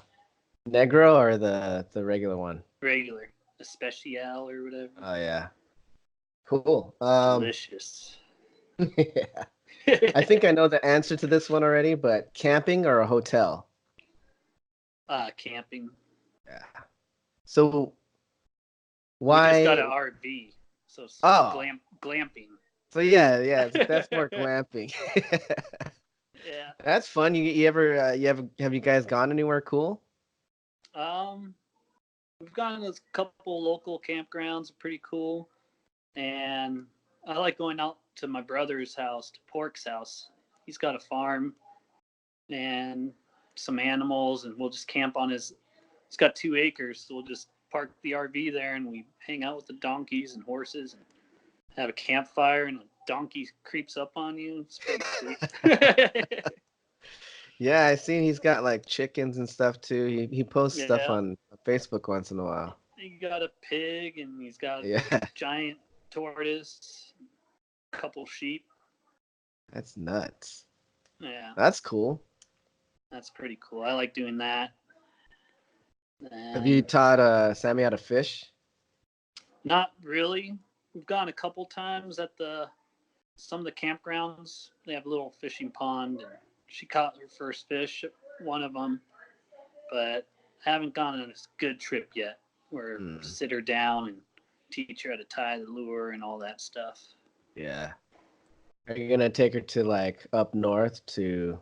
Negro or the regular one? regular, especial or whatever. Oh yeah. Cool. It's delicious. Yeah. I think I know the answer to this one already, but camping or a hotel? Camping. Yeah. So We just got why? an RV, so it's Oh, glamping. so yeah, that's more glamping. Yeah. That's fun. You ever have you guys gone anywhere cool? Um, we've gone to a couple local campgrounds, pretty cool, and I like going out to my brother's house, to Pork's house. He's got a farm and some animals, and we'll just camp on his. He's got 2 acres, so we'll just park the RV there, and we hang out with the donkeys and horses, and have a campfire, and a donkey creeps up on you. It's pretty sweet. Yeah, I seen he's got like chickens and stuff too. He posts stuff Yeah, on Facebook once in a while. he got a pig, and he's got Yeah, giant tortoise, a couple sheep. that's nuts. Yeah, That's cool. that's pretty cool. I like doing that. Have you And taught Sammy how to fish? not really. We've gone a couple times at the some of the campgrounds. They have a little fishing pond, and she caught her first fish at one of them, but haven't gone on a good trip yet. Where Hmm. sit her down and teach her how to tie the lure and all that stuff. Yeah. Are you gonna take her to like up north to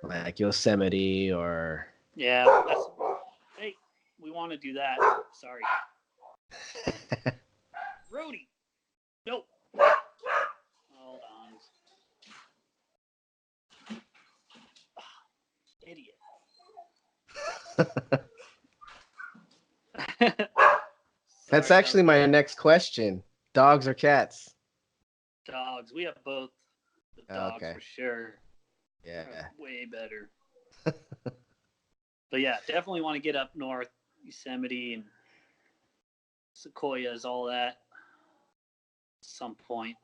like Yosemite or? Yeah, that's. Hey, we want to do that. Sorry, Rody. Nope. Hold on, idiot. That's Sorry about actually my that. next question. Dogs or cats? Dogs. We have both. The dogs Okay. for sure are Yeah. way better. But yeah, definitely want to get up north, Yosemite and sequoias, all that. At some point.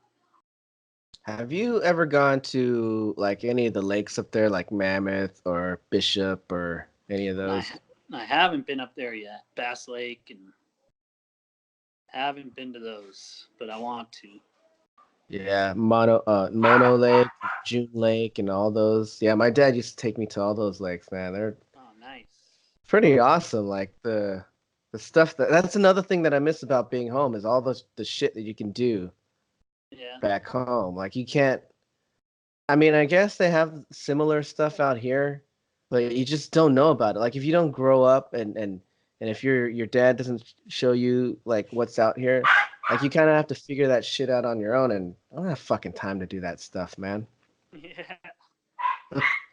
Have you ever gone to like any of the lakes up there, like Mammoth or Bishop or any of And those? I haven't been up there yet. Bass Lake and haven't been to those, but I want to. Yeah, Mono Lake, June Lake, and all those. Yeah, my dad used to take me to all those lakes, man. They're Oh, nice. pretty awesome. Like the stuff that's another thing that I miss about being home is all the shit that you can do Yeah. back home. Like you can't. I mean, I guess they have similar stuff out here, but you just don't know about it. Like if you don't grow up and and if your dad doesn't show you like what's out here, like you kind of have to figure that shit out on your own. And I don't have fucking time to do that stuff, man. Yeah.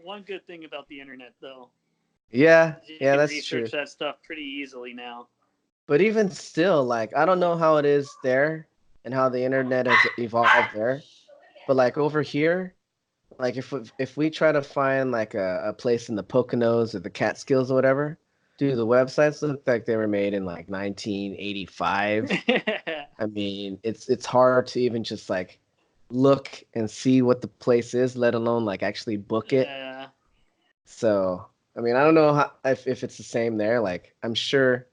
One good thing about the internet, though, Yeah, is you yeah, can that's true. research that stuff pretty easily now. But even still, like I don't know how it is there and how the internet has evolved there. But like over here, like if we try to find like a place in the Poconos or the Catskills or whatever, dude, the websites look like they were made in like 1985. I mean, it's hard to even just like look and see what the place is, let alone like actually book it. Yeah. So, I mean, I don't know how, if it's the same there. Like, I'm sure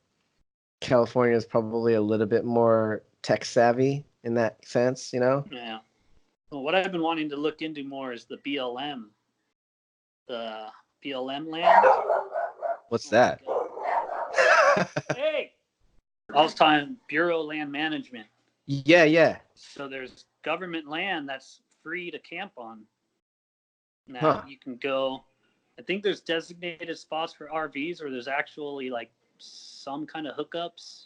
California is probably a little bit more tech savvy in that sense, you know? Yeah. Well, what I've been wanting to look into more is the BLM land. What's Oh my that? god! Hey, I was talking Bureau of Land Management. Yeah, yeah. So there's government land that's free to camp on. Huh. That you can go. I think there's designated spots for RVs, or there's actually like some kind of hookups.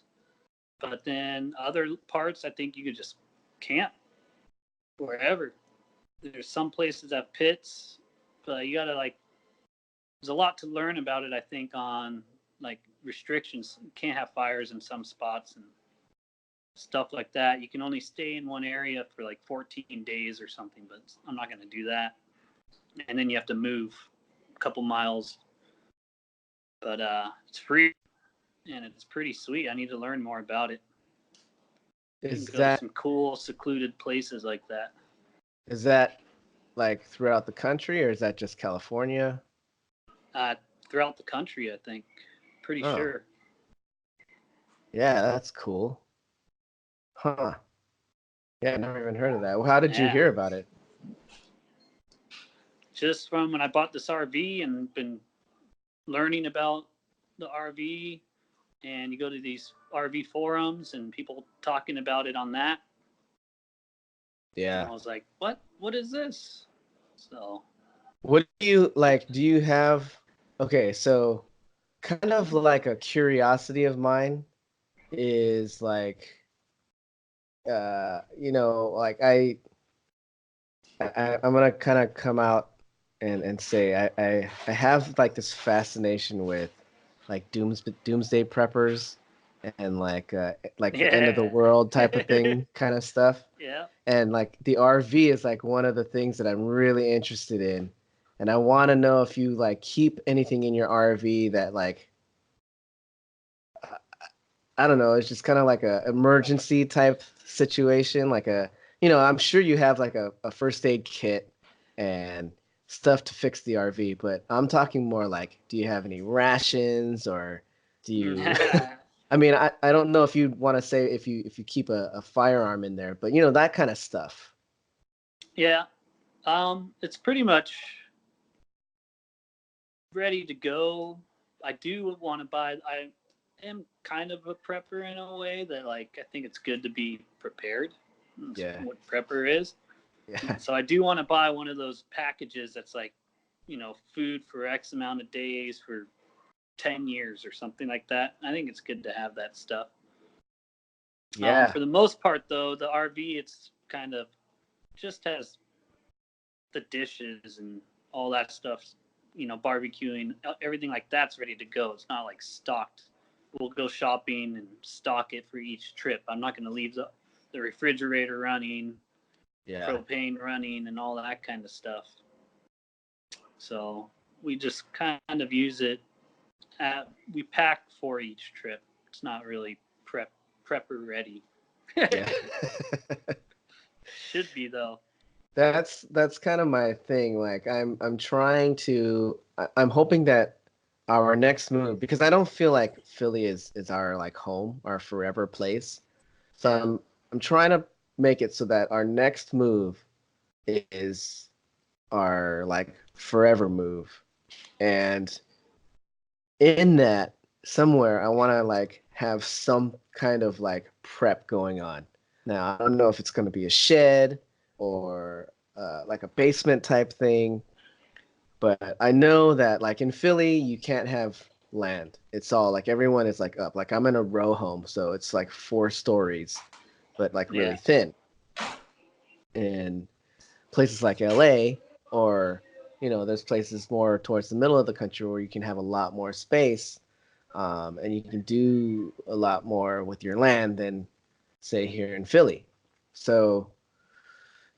But then other parts, I think you could just camp wherever. There's some places that have pits, but you gotta like. There's a lot to learn about it. I think on like restrictions. You can't have fires in some spots and stuff like that. You can only stay in one area for like 14 days or something, but I'm not going to do that. And then you have to move a couple miles. But it's free and it's pretty sweet. I need to learn more about it. You can Is go to that some cool, secluded places like that. is that like throughout the country or is that just California? Uh, Throughout the country, I think. Pretty Oh, sure. yeah, that's cool. Huh. Yeah, I never even heard of that. Well, how did you Yeah. hear about it? Just from when I bought this RV and been learning about the RV, and you go to these RV forums and people talking about it on that. And Yeah. I was like, what? What is this? So, What do you like? Do you have okay, so kind of like a curiosity of mine is like like I'm gonna kind of come out and say I have like this fascination with like doomsday preppers and like the end of the yeah. world type of thing kind of stuff. Yeah. And like the RV is like one of the things that I'm really interested in. And I want to know if you like keep anything in your RV that like I don't know, it's just kind of like a emergency type situation, like I'm sure you have like a first aid kit and stuff to fix the RV, but I'm talking more like, do you have any rations or do you I mean, I don't know if you'd want to say if you keep a firearm in there, but that kind of stuff. yeah. It's pretty much ready to go. I do want to buy. I am kind of a prepper in a way that like I think it's good to be prepared. That's Yeah. what prepper is. Yeah. So I do want to buy one of those packages that's like, food for X amount of days for 10 years or something like that. I think it's good to have that stuff. Yeah. For the most part, though, the RV, it's kind of just has the dishes and all that stuff, barbecuing, everything like that's ready to go. It's not like stocked. We'll go shopping and stock it for each trip. I'm not going to leave the refrigerator running, Yeah. propane running, and all that kind of stuff. So we just kind of use it. We pack for each trip. It's not really prepper ready. Yeah. Should be though. That's kind of my thing. Like I'm trying to I'm hoping that our next move because I don't feel like Philly is our like home, our forever place. So Yeah. I'm trying to make it so that our next move is our like forever move. And in that somewhere I want to like have some kind of like prep going on. Now, I don't know if it's going to be a shed or like a basement type thing, but I know that like in Philly, you can't have land. It's all like everyone is like up. Like I'm in a row home, so it's like 4 stories, but like really Yeah. thin. And places like LA or there's places more towards the middle of the country where you can have a lot more space, and you can do a lot more with your land than say here in Philly. So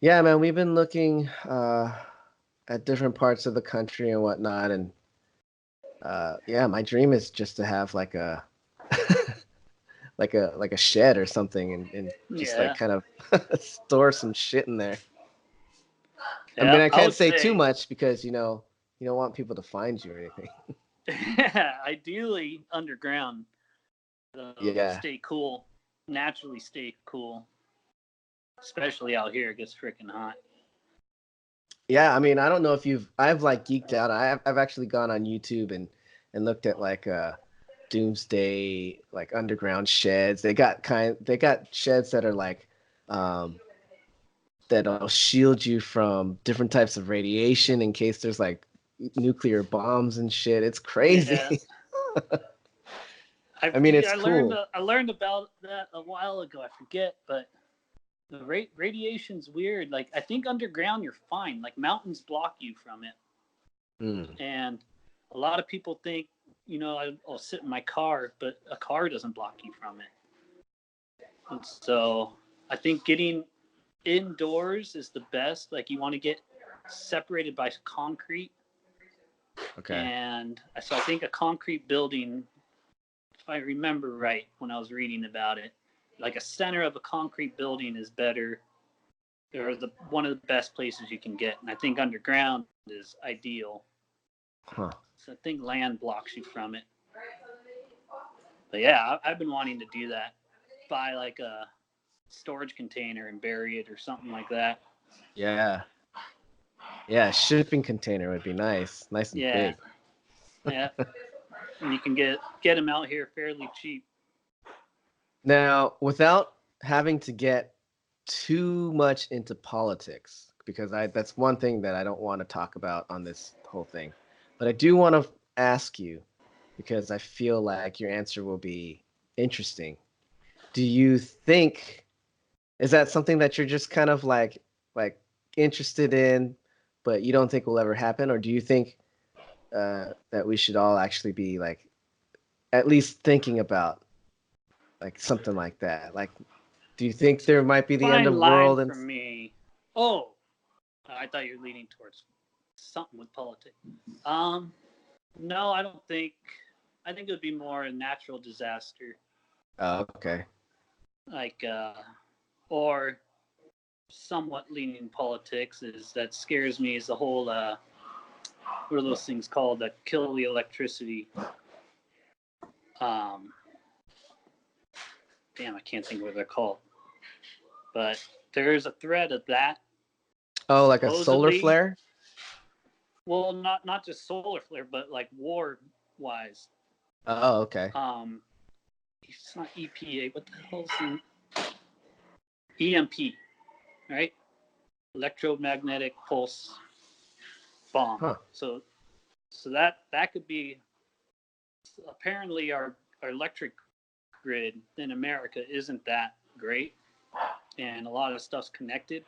yeah, man, we've been looking at different parts of the country and whatnot, and yeah, my dream is just to have like a like a shed or something, and just like Yeah. kind of store some shit in there. I mean, Yeah. I I can't would say too say, much because you don't want people to find you or anything. ideally underground, Yeah. stay cool, naturally stay cool, especially out here. It gets freaking hot. Yeah, I mean, I don't know if I've like geeked out. I've actually gone on YouTube and looked at like doomsday like underground sheds. They got sheds that are like um that'll shield you from different types of radiation in case there's like nuclear bombs and shit. It's Yeah. crazy. I mean, it's cool. I learned about that a while ago. I forget, but the radiation's weird. Like I think underground you're fine. Like mountains block you from it, Mm. and a lot of people think I'll sit in my car, but a car doesn't block you from it. And so I think getting indoors is the best. Like you want to get separated by concrete, Okay. and so I think a concrete building, if I remember right when I was reading about it, like a center of a concrete building is better. They're the one of the best places you can get, and I think underground is ideal. Huh. So I think land blocks you from it. But yeah, I've been wanting to do that. Buy like a storage container and bury it or something like that. Yeah. Yeah, shipping container would be nice. Nice and Yeah, big. yeah, and you can get them out here fairly cheap. Now, without having to get too much into politics, because I that's one thing that I don't want to talk about on this whole thing. But I do want to ask you because I feel like your answer will be interesting. Do you think is that something that you're just kind of like interested in, but you don't think will ever happen, or do you think that we should all actually be like at least thinking about like something like that? Like, do you think there might be the end Fine of line world and for me. Oh, I thought you were leaning towards something with politics. Um, no, I don't think. I think it would be more a natural disaster, okay. like or somewhat leaning politics. Is that scares me? Is the whole what are those things called that kill the electricity? Um, damn, I can't think of what they're called. But there's a threat of that Oh, like a solar supposedly. flare? Well, not just solar flare, but like war wise. Oh, okay. It's not EPA. What the hell's the EMP? Right, electromagnetic pulse bomb. Huh. So that could be apparently our electric grid in America isn't that great, and a lot of stuff's connected.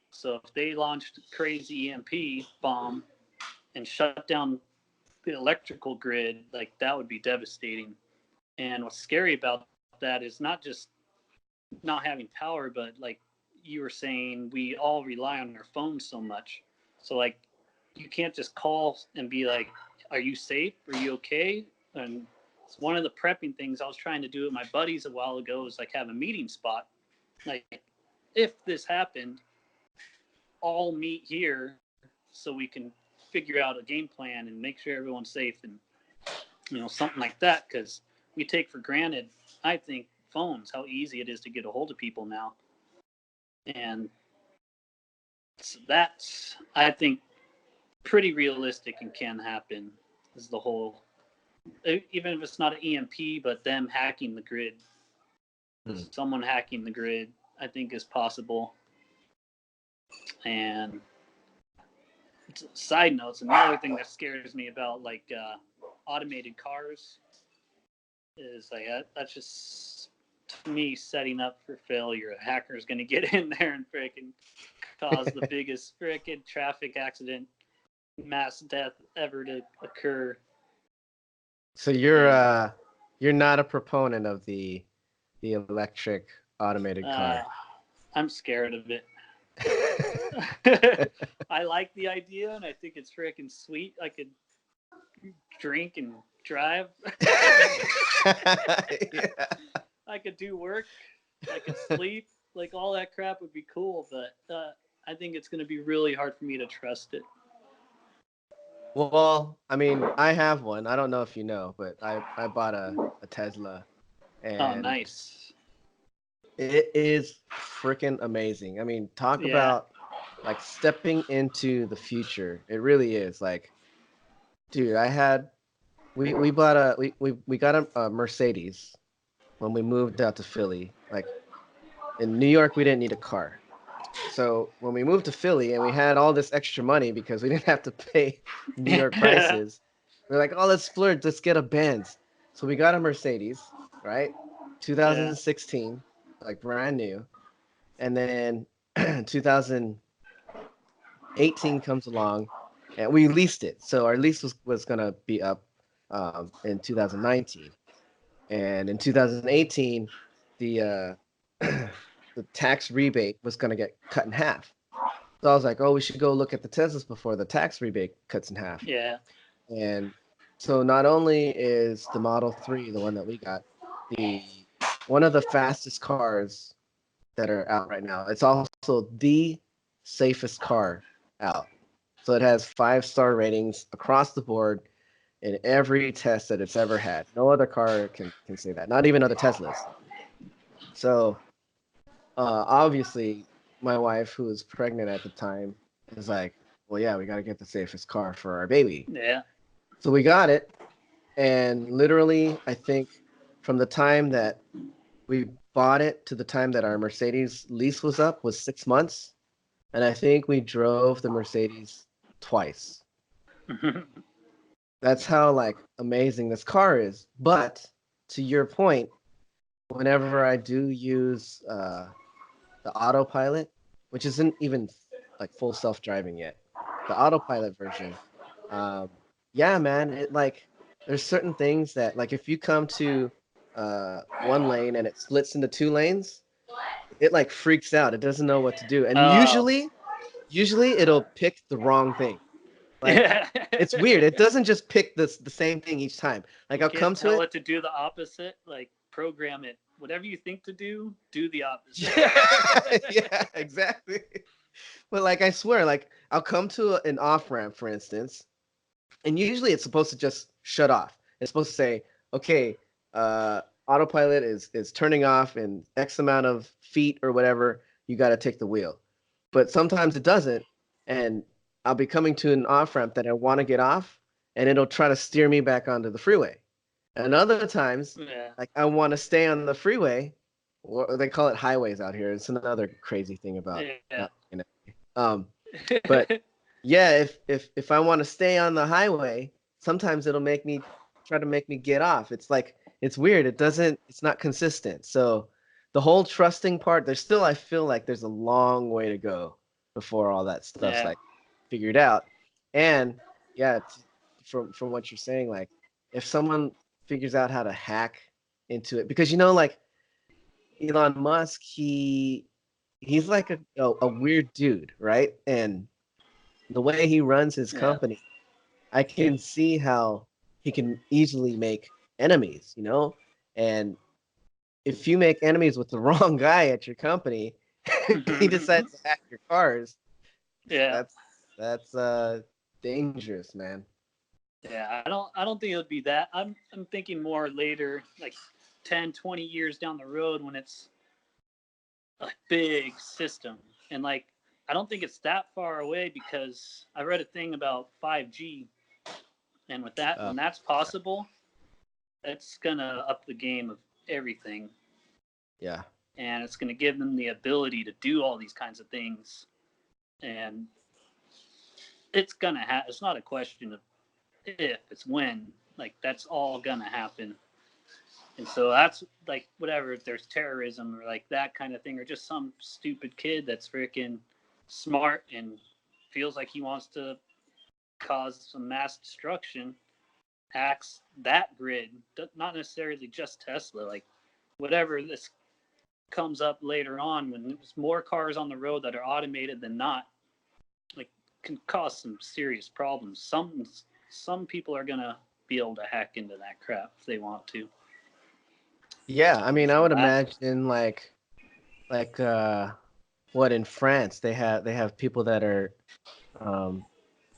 So if they launched a crazy EMP bomb and shut down the electrical grid, like that would be devastating. And what's scary about that is not just not having power, but like you were saying, we all rely on our phones so much. So like you can't just call and be like, "Are you safe? Are you okay?" And it's one of the prepping things I was trying to do with my buddies a while ago is like have a meeting spot. Like if this happened, all meet here so we can figure out a game plan and make sure everyone's safe and something like that because we take for granted, I think, phones, how easy it is to get a hold of people now. And so that's, I think, pretty realistic and can happen is the whole, even if it's not an EMP, but them hacking the grid, Hmm. someone hacking the grid, I think is possible. And side notes, another thing that scares me about like automated cars is like that's just to me setting up for failure. A hacker's going to get in there and freaking cause the biggest freaking traffic accident, mass death ever to occur. So you're not a proponent of the electric automated car. I'm scared of it. I like the idea, and I think it's freaking sweet. I could drink and drive. Yeah. I could do work. I could sleep. Like all that crap would be cool, but I think it's going to be really hard for me to trust it. Well, I mean, I have one. I don't know if you know, but I bought a Tesla, Oh, and nice. it is freaking amazing. I mean, talk Yeah. about like stepping into the future. It really is. Like, dude, we bought we got a Mercedes when we moved out to Philly. Like in New York, we didn't need a car. So when we moved to Philly and we had all this extra money because we didn't have to pay New York prices, we're like, oh, let's splurge, let's get a Benz. So we got a Mercedes, right? Yeah. 2016, like brand new. And then 2018 comes along and we leased it. So our lease was going to be up in 2019. And in 2018, the the tax rebate was going to get cut in half. So I was like, oh, we should go look at the Teslas before the tax rebate cuts in half. Yeah. And so not only is the Model 3, the one that we got, the one of the fastest cars that are out right now, it's also the safest car out. So it has 5-star ratings across the board in every test that it's ever had. No other car can say that, not even other Teslas. So obviously, my wife, who was pregnant at the time, is like, well, yeah, we got to get the safest car for our baby. Yeah. So we got it. And literally, I think from the time that we bought it to the time that our Mercedes lease was up was 6 months. And I think we drove the Mercedes twice. That's how like amazing this car is. But to your point, whenever I do use the autopilot, which isn't even like full self-driving yet, the autopilot version, yeah, man, it like there's certain things that like if you come to one lane and it splits into 2 lanes, it like freaks out. It doesn't know what to do, and Oh. usually it'll pick the wrong thing. Like Yeah. it's weird. It doesn't just pick the same thing each time. Like You I'll can't come to tell it. it to do the opposite. Like program it. Whatever you think to do the opposite. Yeah, exactly. But like I swear, like I'll come to an off ramp, for instance, and usually it's supposed to just shut off. It's supposed to say, okay, autopilot is turning off in X amount of feet or whatever. You got to take the wheel. But sometimes it doesn't, and I'll be coming to an off ramp that I want to get off, and it'll try to steer me back onto the freeway. And other times, Yeah. like I want to stay on the freeway, or they call it highways out here. It's another crazy thing about Yeah. but yeah, if I want to stay on the highway, sometimes it'll try to make me get off. It's like it's weird. It's not consistent. So the whole trusting part, I feel like there's a long way to go before all that stuff's Yeah. like figured out. And yeah, from what you're saying, like if someone figures out how to hack into it, because like Elon Musk, he's like a weird dude, right? And the way he runs his Yeah. company, I can see how he can easily make enemies. And if you make enemies with the wrong guy at your company, he decides to hack your cars. Yeah. That's dangerous, man. Yeah. I don't think it would be that. I'm thinking more later, like 10, 20 years down the road when it's a big system. And like I don't think it's that far away because I read a thing about 5G, and with that, Uh, when that's possible, that's gonna up the game of everything, yeah. and it's gonna give them the ability to do all these kinds of things, and it's gonna have. It's not a question of if, it's when. Like that's all gonna happen. And so that's like whatever, if there's terrorism or like that kind of thing, or just some stupid kid that's freaking smart and feels like he wants to cause some mass destruction, hacks that grid, not necessarily just Tesla, like whatever this comes up later on when there's more cars on the road that are automated than not, like can cause some serious problems. Some people are gonna be able to hack into that crap if they want to. Yeah, I mean, I would That, imagine like what in France they have people that are um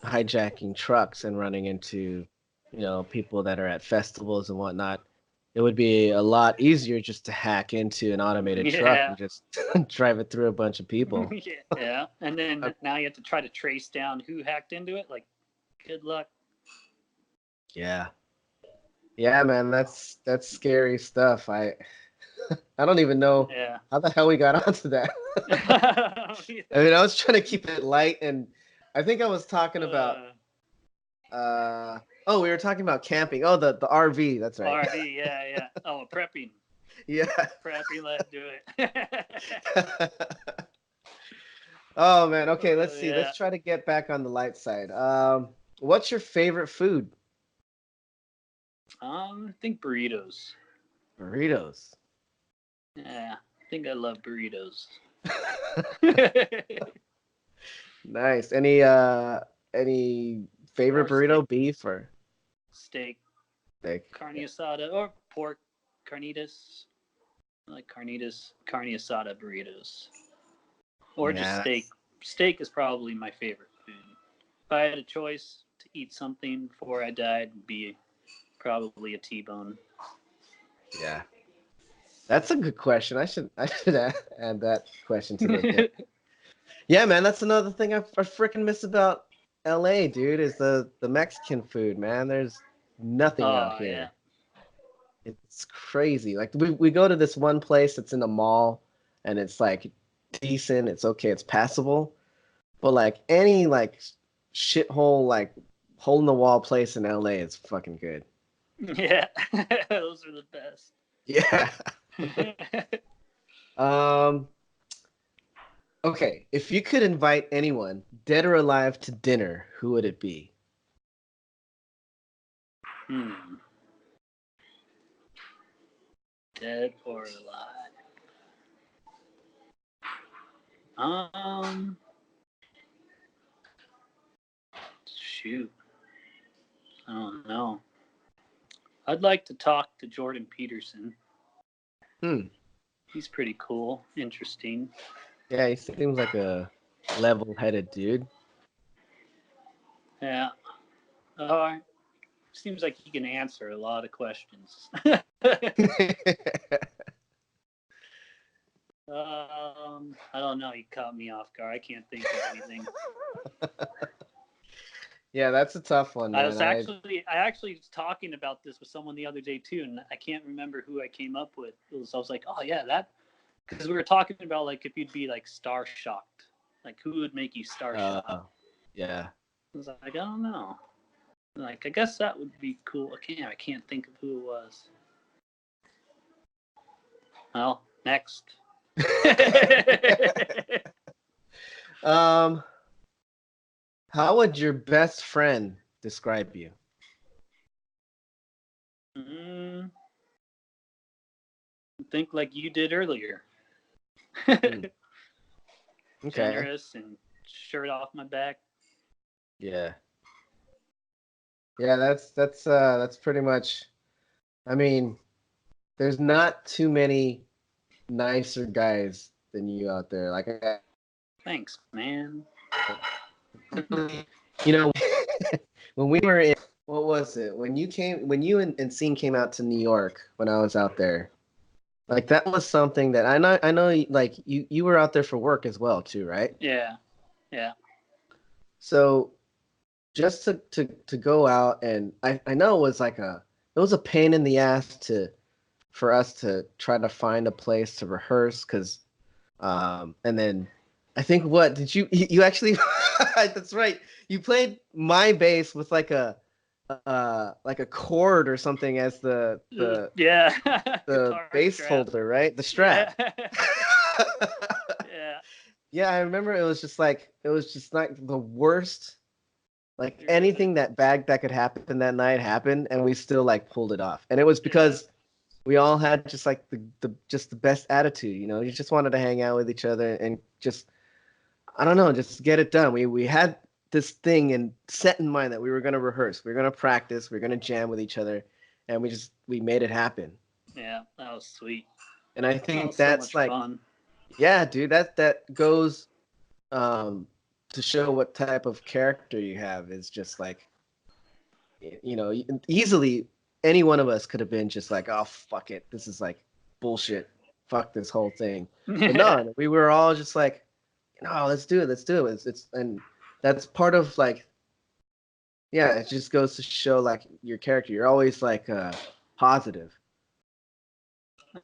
hijacking trucks and running into, people that are at festivals and whatnot. It would be a lot easier just to hack into an automated truck yeah. and just drive it through a bunch of people. Yeah, and Uh, then now you have to try to trace down who hacked into it. Like, good luck. yeah. Yeah, man, that's scary stuff. I don't even know Yeah. how the hell we got onto that. I mean, I was trying to keep it light, and I think I was talking about uh, we were talking about camping. Oh, the RV, that's right. RV, yeah. Oh, prepping. Yeah. Prepping, let's do it. Oh man, okay, let's see. Yeah. Let's try to get back on the light side. What's your favorite food? I think burritos. Burritos. Yeah, I think I love burritos. Nice. Any favorite Or steak. burrito? Beef or Steak. steak? Carne Yeah. asada or pork carnitas. I like carne asada burritos. Or just Yeah, steak. Steak is probably my favorite food. If I had a choice to eat something before I died, it'd be probably a T-bone. yeah. That's a good question. I should add that question to the list. Yeah, man, that's another thing I freaking miss about LA, dude, is the Mexican food, man. There's nothing out Oh yeah, here. It's crazy. Like we go to this one place that's in a mall and it's like decent, it's okay, it's passable. But like any like shithole like hole in the wall place in LA is fucking good. yeah. Those are the best. Yeah. Um okay, if you could invite anyone, dead or alive, to dinner, who would it be? hmm. Dead or alive? Um, shoot, I don't know. I'd like to talk to Jordan Peterson. Hmm. He's pretty cool, interesting. Yeah, he seems like a level-headed dude. Yeah. Seems like he can answer a lot of questions. I don't know. You caught me off guard. I can't think of anything. Yeah, that's a tough one, man. I actually was talking about this with someone the other day too, and I can't remember who I came up with. I was like, oh yeah, that, because we were talking about like if you'd be like star shocked, like who would make you star shocked. Yeah. I was like, I don't know. Like, I guess that would be cool. I can't think of who it was. Well, next. um, how would your best friend describe you? Think like you did earlier. Hmm. Okay. Generous and shirt off my back. Yeah. Yeah, that's pretty much. I mean, there's not too many nicer guys than you out there. Like, Thanks, man. you know, when we were in, what was it? When you and Scene came out to New York when I was out there. Like that was something that I know like you were out there for work as well too, right? Yeah. So just to go out, and I know it was a pain in the ass for us to try to find a place to rehearse because and then I think what did you actually that's right, you played my bass with like a like a cord or something as Yeah. the Guitar bass strap. holder, right? The Yeah. strap. Yeah. Yeah, I remember it was just like the worst. Like You're anything that bad that could happen that night happened, and we still like pulled it off. And it was yeah. because we all had just like the best attitude, you know. You just wanted to hang out with each other and just I don't know, just get it done. We had this thing and set in mind that we were gonna rehearse, we were gonna practice, we are gonna jam with each other, and we made it happen. Yeah, that was sweet. And I That think was so that's much like, fun. yeah, dude, that goes um to show what type of character you have is just like you know, easily any one of us could have been just like, oh fuck it, this is like bullshit, fuck this whole thing. But no, we were all just like, no, let's do it, let's do it. It's and that's part of like, yeah, it just goes to show like your character. You're always like positive.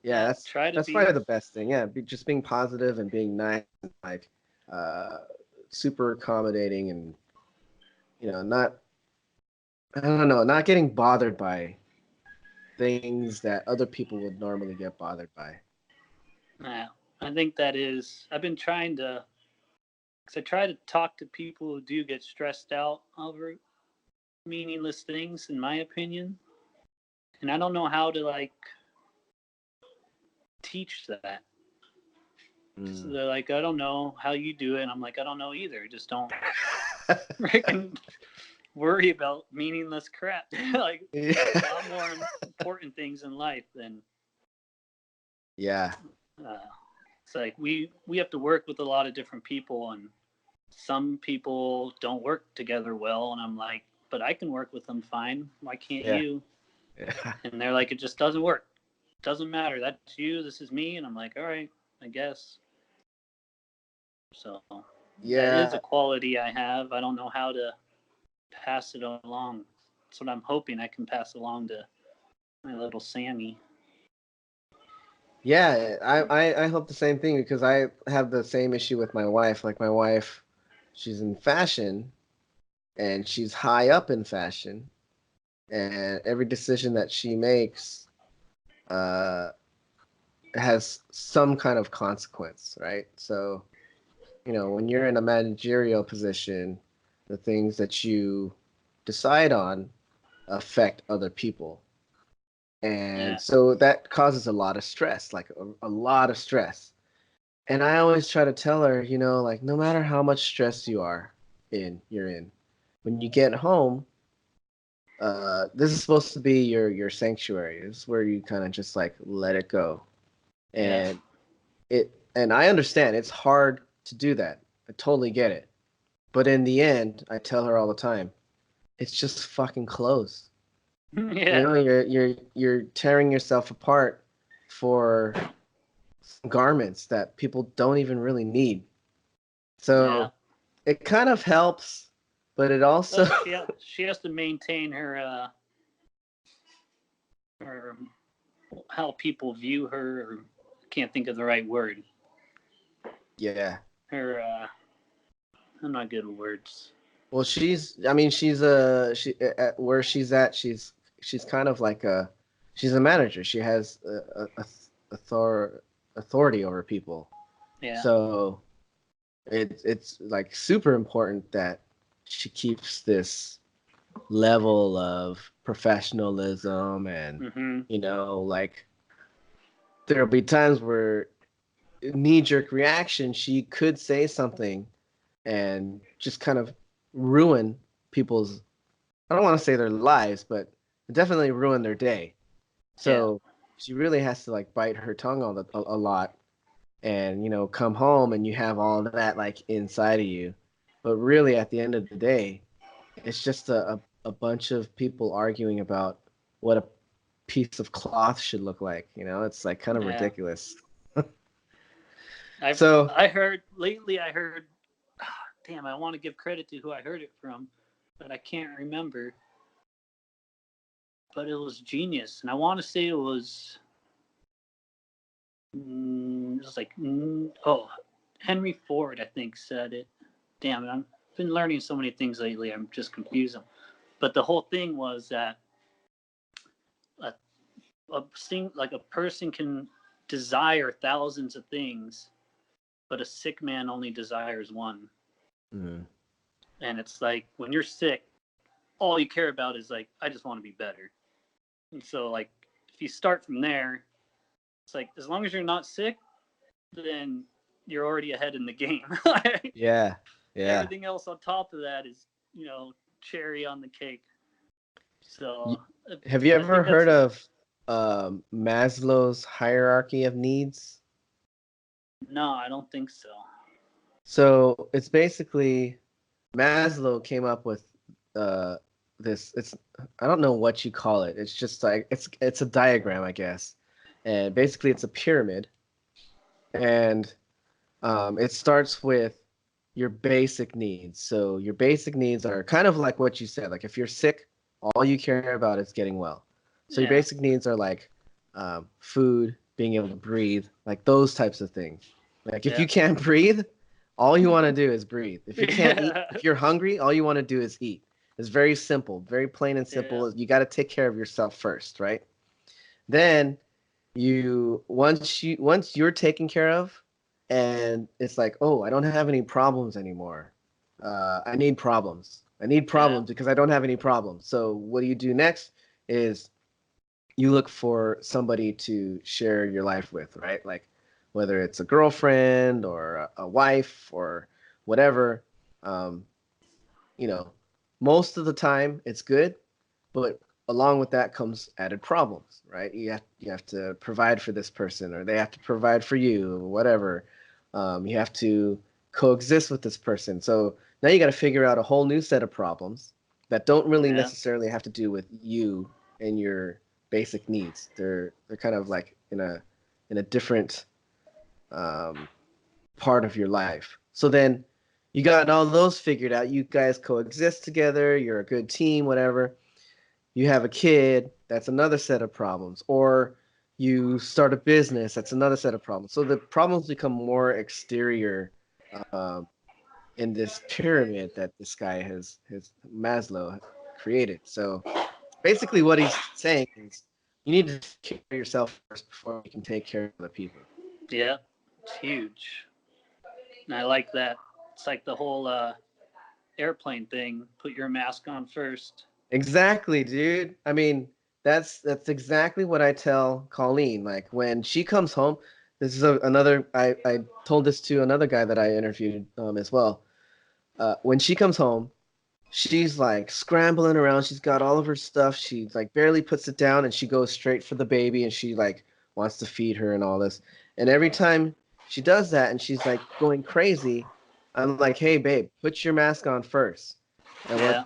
Yeah, Yeah, try to that's be. probably the best thing. Yeah, just being positive and being nice, like uh, super accommodating, and you know, not I don't know, not getting bothered by things that other people would normally get bothered by. Yeah, I think that is. I've been trying to, because I try to talk to people who do get stressed out over meaningless things, in my opinion, and I don't know how to like teach that. So Mm. they're like, I don't know how you do it. And I'm like, I don't know either. Just don't freaking worry about meaningless crap. Like, there's a lot more important things in life than. Yeah. Uh, it's like we have to work with a lot of different people, and some people don't work together well. And I'm like, but I can work with them fine. Why can't Yeah. you? Yeah. And they're like, it just doesn't work. It doesn't matter. That's you. This is me. And I'm like, all right, I guess. So that is a Yeah. quality I have. I don't know how to pass it along. That's what I'm hoping I can pass along to my little Sammy. Yeah, I hope the same thing because I have the same issue with my wife. Like my wife, she's in fashion and she's high up in fashion, and every decision that she makes uh, has some kind of consequence, right? So, you know, when you're in a managerial position, the things that you decide on affect other people. And Yeah. so that causes a lot of stress, like a lot of stress. And I always try to tell her, you know, like no matter how much stress you're in, when you get home, this is supposed to be your sanctuary. This is where you kind of just like let it go. Yeah. And and I understand it's hard to do that. I totally get it. But in the end, I tell her all the time, it's just fucking clothes. You Yeah. know, you're tearing yourself apart for garments that people don't even really need. Yeah. So it kind of helps, but it also Well, she has to maintain her how people view her. Or, I can't think of the right word. yeah. Her I'm not good with words. Well, I mean she at where she's at, she's kind of like she's a manager. She has author, authority over people. Yeah. So it's like super important that she keeps this level of professionalism and Mm-hmm. you know like there'll be times where knee jerk reaction she could say something and just kind of ruin people's I don't want to say their lives but definitely ruin their day. Yeah. So she really has to like bite her tongue a lot and you know come home and you have all of that like inside of you, but really at the end of the day it's just a bunch of people arguing about what a piece of cloth should look like. You know, it's like kind of Yeah. ridiculous. I've So I heard lately. I heard. Damn, I want to give credit to who I heard it from, but I can't remember. But it was genius, and I want to say it was like Henry Ford, I think, said it. Damn, I've been learning so many things lately. I'm just confused. But the whole thing was that a, a person can desire thousands of things, but a sick man only desires one. Mm. And it's like when you're sick, all you care about is like, I just want to be better. And so like if you start from there, it's like as long as you're not sick, then you're already ahead in the game. Yeah. Yeah. Everything else on top of that is, cherry on the cake. So Have you I ever think that's heard of Maslow's hierarchy of needs? no, I don't think so. So it's basically Maslow came up with uh, this. It's I don't know what you call it. It's just like it's a diagram, I guess, and basically it's a pyramid, and it starts with your basic needs. So your basic needs are kind of like what you said. Like if you're sick, all you care about is getting well. So your Yeah. basic needs are like food, being able to breathe, like those types of things. Like if Yeah. you can't breathe, all you want to do is breathe. If you can't eat, Yeah. if you're hungry, all you want to do is eat. It's very simple, very plain and Yeah. simple. You got to take care of yourself first, right? Then once you're taken care of, and it's like, oh, I don't have any problems anymore. I need problems. I need Yeah. problems because I don't have any problems. So what do you do next? Is you look for somebody to share your life with, right? Like whether it's a girlfriend or a wife or whatever. Um, you know, most of the time it's good, but along with that comes added problems, right? You have to provide for this person, or they have to provide for you, or whatever. You have to coexist with this person. So now you got to figure out a whole new set of problems that don't really Yeah. necessarily have to do with you and your basic needs. They're kind of like in a different um, part of your life. So then you got all those figured out. You guys coexist together. You're a good team, whatever. You have a kid, that's another set of problems. Or you start a business, that's another set of problems. So the problems become more exterior um, in this pyramid that this guy has Maslow created. So basically, what he's saying is you need to take care of yourself first before you can take care of other people. Yeah. It's huge. And I like that. It's like the whole airplane thing. Put your mask on first. Exactly, dude. I mean, that's exactly what I tell Colleen. Like when she comes home, this is another. I told this to another guy that I interviewed as well. When she comes home, she's like scrambling around. She's got all of her stuff. She like barely puts it down, and she goes straight for the baby, and she like wants to feed her and all this. And every time she does that, and she's like going crazy, I'm like, hey, babe, put your mask on first. And what Yeah.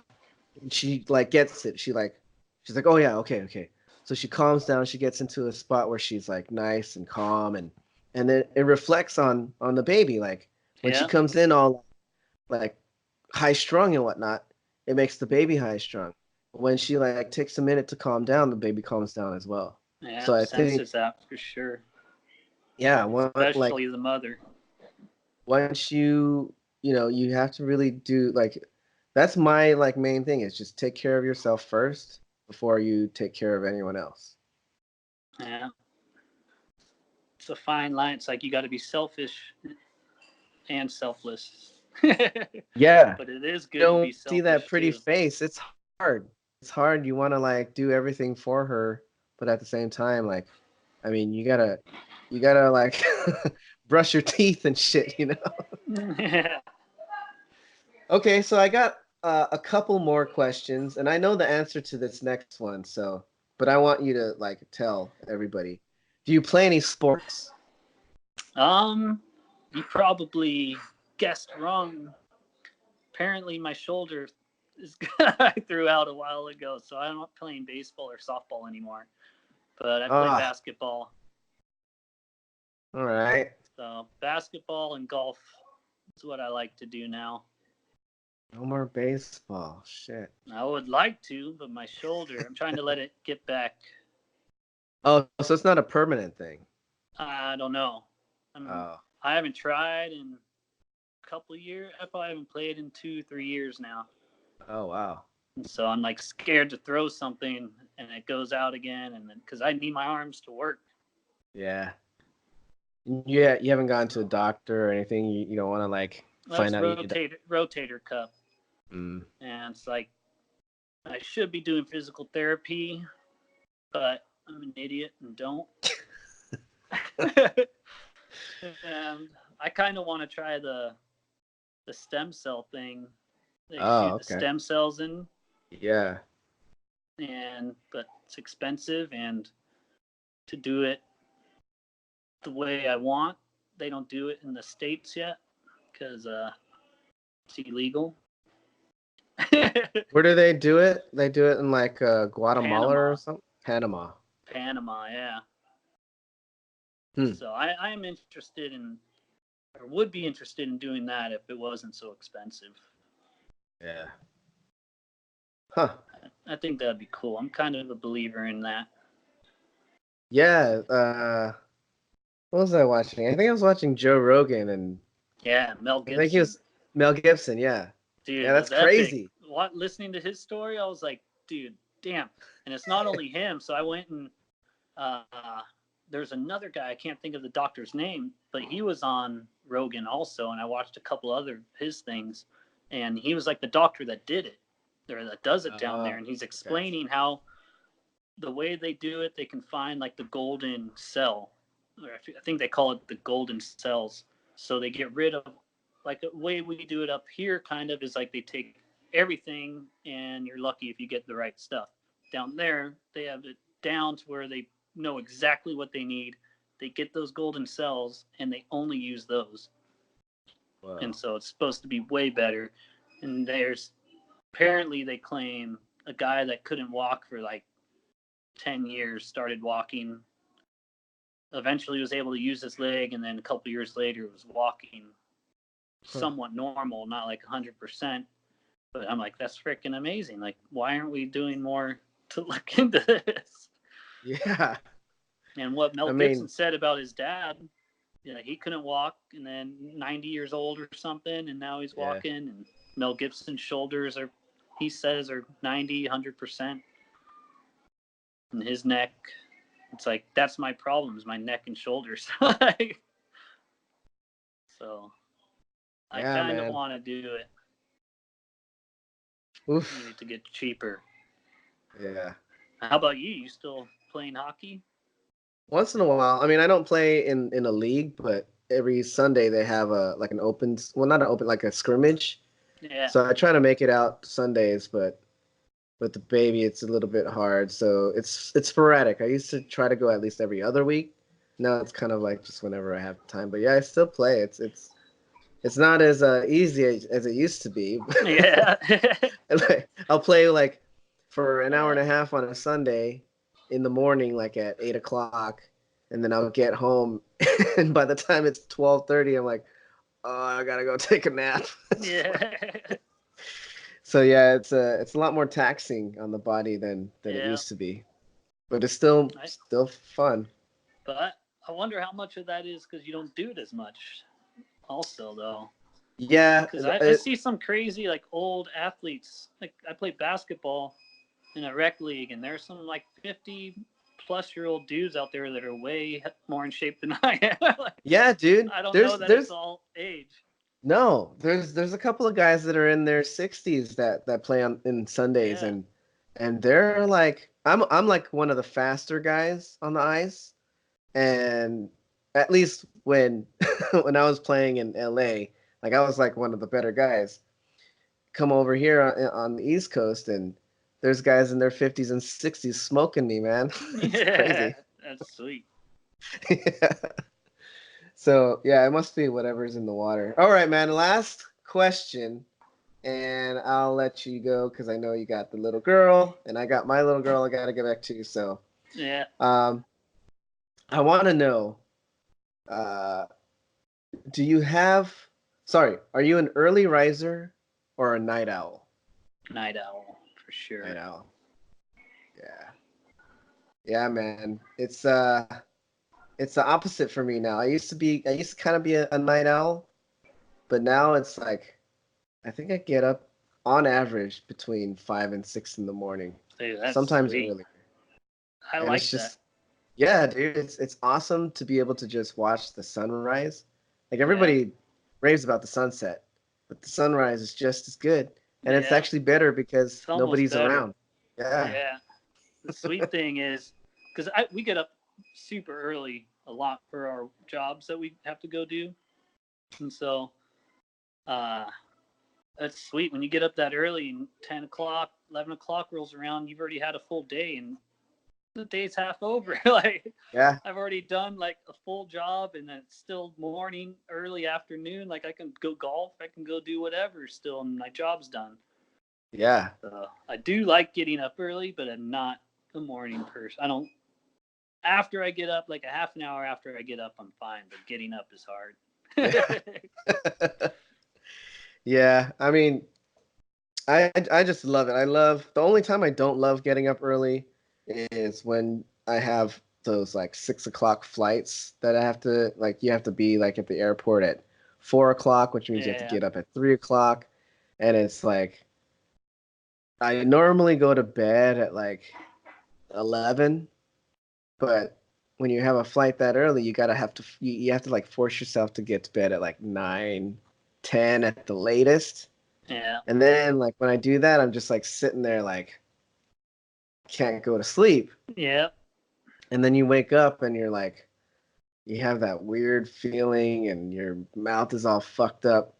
she like gets it. She's like, oh yeah, okay, okay. So she calms down. She gets into a spot where she's like nice and calm, and then it reflects on the baby. Like when she Yeah. comes in all like high strung and whatnot, it makes the baby high strung. When she like takes a minute to calm down, the baby calms down as well. Yeah. So It I think, senses that for sure. yeah, like Especially the mother. once you have to really do like that's my like main thing is just take care of yourself first before you take care of anyone else. Yeah. It's a fine line. It's like you got to be selfish and selfless. But Yeah, it is you good to don't be see that selfish pretty too. face. It's hard. It's hard. You want to like do everything for her, but at the same time, like, I mean, you gotta like brush your teeth and shit. Yeah. Okay, so I got a couple more questions, and I know the answer to this next one, so but I want you to like tell everybody. Do you play any sports? Um, you probably guessed wrong. Apparently, my shoulder is I threw out a while ago, so I'm not playing baseball or softball anymore. But I play Ah, basketball. all right. So basketball and golf is what I like to do now. No more baseball. Shit. I would like to, but my shoulder, I'm trying to let it get back. Oh, so it's not a permanent thing. I don't know. Oh, I haven't tried in a couple of years. I probably haven't played in 2, 3 years now. oh wow. And so I'm like scared to throw something and it goes out again, and then because I need my arms to work. Yeah. Yeah, you haven't gone to a doctor or anything. You don't want to like That's find out you need that. rotator cuff, Mm. and it's like I should be doing physical therapy, but I'm an idiot and don't. And I kind of want to try the stem cell thing. They Oh, shoot the okay. stem cells in, Yeah. but it's expensive, and to do it the way I want, they don't do it in the States yet because it's illegal. Where do they do it? They do it in like Guatemala or Panama. something? Panama. Panama, yeah. Hmm. So I am interested in, or would be interested in doing that if it wasn't so expensive. Yeah. Huh. I think that'd be cool. I'm kind of a believer in that. Yeah. What was I watching? I think I was watching Joe Rogan, and Yeah, Mel I think he Gibson. was Mel Gibson. Yeah. Dude, Yeah, it that's was epic. crazy. Listening to his story, I was like, dude, damn. And it's not only him. So I went and uh, there's another guy. I can't think of the doctor's name, but he was on Rogan also, and I watched a couple other his things, and he was like the doctor that did it, or that does it down there, and he's explaining how the way they do it, they can find like the golden cell, or I think they call it the golden cells. So they get rid of, like the way we do it up here, kind of is like they take everything, and you're lucky if you get the right stuff. Down there, they have it down to where they know exactly what they need. They get those golden cells, and they only use those. Wow. And so it's supposed to be way better. And there's apparently they claim a guy that couldn't walk for like 10 years started walking, eventually was able to use his leg, and then a couple years later was walking somewhat normal, not like 100%. But I'm like, that's freaking amazing. Like, why aren't we doing more to look into this? Yeah. And what Mel I Gibson mean, said about his dad, yeah, he couldn't walk, and then 90 years old or something, and now he's yeah. walking. And Mel Gibson's shoulders are, he says, are 90, 100%. And his neck, it's like, that's my problem, is my neck and shoulders. So I Yeah, kind of man. want to do it. Oof. Need to get cheaper. Yeah. How about you? You still playing hockey? Once in a while. I mean, I don't play in a league, but every Sunday they have a like an open, well, not an open, like a scrimmage. Yeah. So I try to make it out Sundays, but with the baby, it's a little bit hard. So it's sporadic. I used to try to go at least every other week. Now it's kind of like just whenever I have time. But yeah, I still play. It's not as easy as it used to be. Yeah. Like, I'll play like for an hour and a half on a Sunday in the morning, like at 8 o'clock, and then I'll get home, and by the time it's 12:30, I'm like, oh, I gotta go take a nap. Yeah. So yeah, it's a lot more taxing on the body than it Yeah. used to be, but it's still fun. But I wonder how much of that is because you don't do it as much. Also, though, Yeah, because I see some crazy like old athletes. Like I play basketball in a rec league, and there's some like 50-plus-year-old dudes out there that are way more in shape than I am. Like, yeah, dude. I don't know that it's all age. No, there's a couple of guys that are in their 60s that play on in Sundays, Yeah. and they're like I'm like one of the faster guys on the ice, and at least when when I was playing in LA, like I was like one of the better guys. Come over here on the East Coast, and there's guys in their 50s and 60s smoking me, man. It's Yeah, crazy. that's sweet. Yeah. So yeah, it must be whatever's in the water. All right, man. Last question, and I'll let you go because I know you got the little girl, and I got my little girl. I gotta get back to you. So, Yeah. I want to know, uh, do you have? Sorry, are you an early riser or a night owl? Night owl for sure. Night owl. Yeah. Yeah, man. It's the opposite for me now. I used to kind of be a night owl, but now it's like I think I get up on average between 5 and 6 in the morning. Dude, that's Sometimes sweet. earlier. I And like it's that. just, yeah, dude, it's awesome to be able to just watch the sunrise. Like Yeah. everybody raves about the sunset, but the sunrise is just as good. And it's Yeah. actually better because It's almost nobody's better. around. Yeah. Yeah. The sweet thing is, because we get up super early a lot for our jobs that we have to go do, and so that's sweet when you get up that early and 10 o'clock, 11 o'clock rolls around, you've already had a full day and the day's half over. Like, Yeah. I've already done like a full job and then it's still morning, early afternoon. Like, I can go golf, I can go do whatever still, and my job's done. Yeah. I do like getting up early, but I'm not a morning person. I don't. After I get up, like a half an hour after I get up, I'm fine. But getting up is hard. Yeah. I mean, I just love it. I love the only time I don't love getting up early is when I have those like 6 o'clock flights that I have to like you have to be like at the airport at 4 o'clock, which means you have to get up at 3 o'clock. And it's like I normally go to bed at like 11, but when you have a flight that early, you have to like force yourself to get to bed at like 9, 10 at the latest. Yeah. And then like when I do that, I'm just like sitting there like can't go to sleep. Yeah. And then you wake up and you're like you have that weird feeling and your mouth is all fucked up.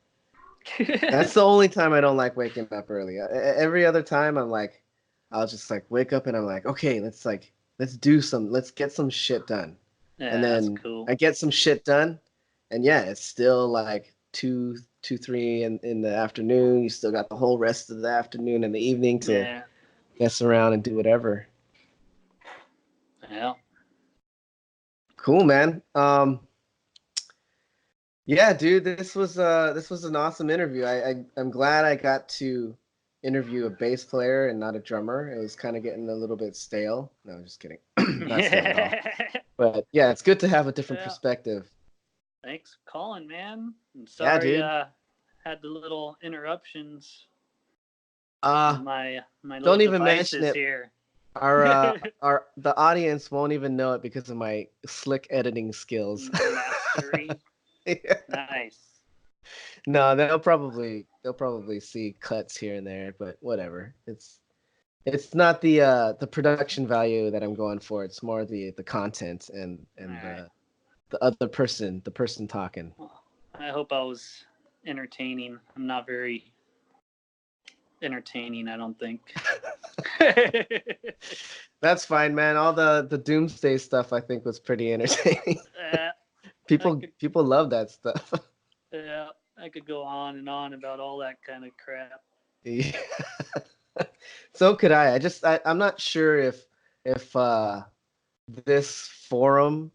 That's the only time I don't like waking up early. Every other time I'm like I'll just like wake up and I'm like, okay, let's get some shit done. Yeah, And then that's cool. I get some shit done. And yeah, it's still like 3 in the afternoon. You still got the whole rest of the afternoon and the evening to mess around and do whatever. Yeah. Cool, man. Yeah, dude, this was an awesome interview. I'm glad I got to interview a bass player and not a drummer. It was kind of getting a little bit stale. No, I'm just kidding. Not stale at all. But yeah, it's good to have a different perspective. Thanks for calling, man. I'm sorry, dude. had the little interruptions. My little don't even mention it. Here. The audience won't even know it because of my slick editing skills. Mastery. Yeah. Nice. No, they'll probably see cuts here and there, but whatever. It's not the production value that I'm going for. It's more the content and the other person, the person talking. Well, I hope I was entertaining. I'm not very entertaining, I don't think. That's fine, man. All the doomsday stuff I think was pretty entertaining. People love that stuff. Yeah, I could go on and on about all that kind of crap. Yeah. So could I. I'm not sure if this forum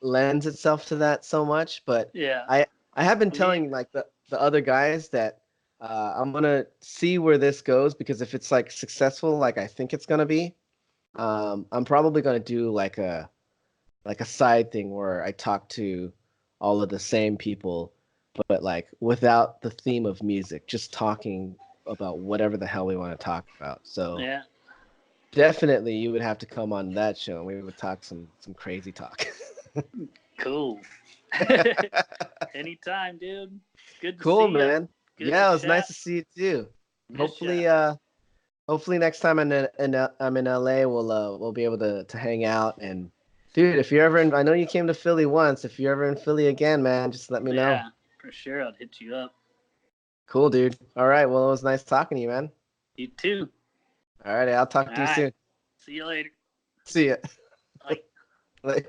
lends itself to that so much, but yeah, I have been telling like the other guys that I'm gonna see where this goes, because if it's like successful, like I think it's gonna be, I'm probably gonna do like a side thing where I talk to all of the same people, but like without the theme of music, just talking about whatever the hell we want to talk about. So yeah, definitely you would have to come on that show and we would talk some crazy talk. Cool. Anytime, dude. Good to cool, see man. Yeah, it was nice to see you too. Hopefully next time I'm in LA, we'll be able to hang out. And dude, if you're ever in, I know you came to Philly once. If you're ever in Philly again, man, just let me know. Yeah, for sure. I'll hit you up. Cool, dude. All right. Well, it was nice talking to you, man. You too. All right. I'll talk to you soon. See you later. See ya. Bye. Bye.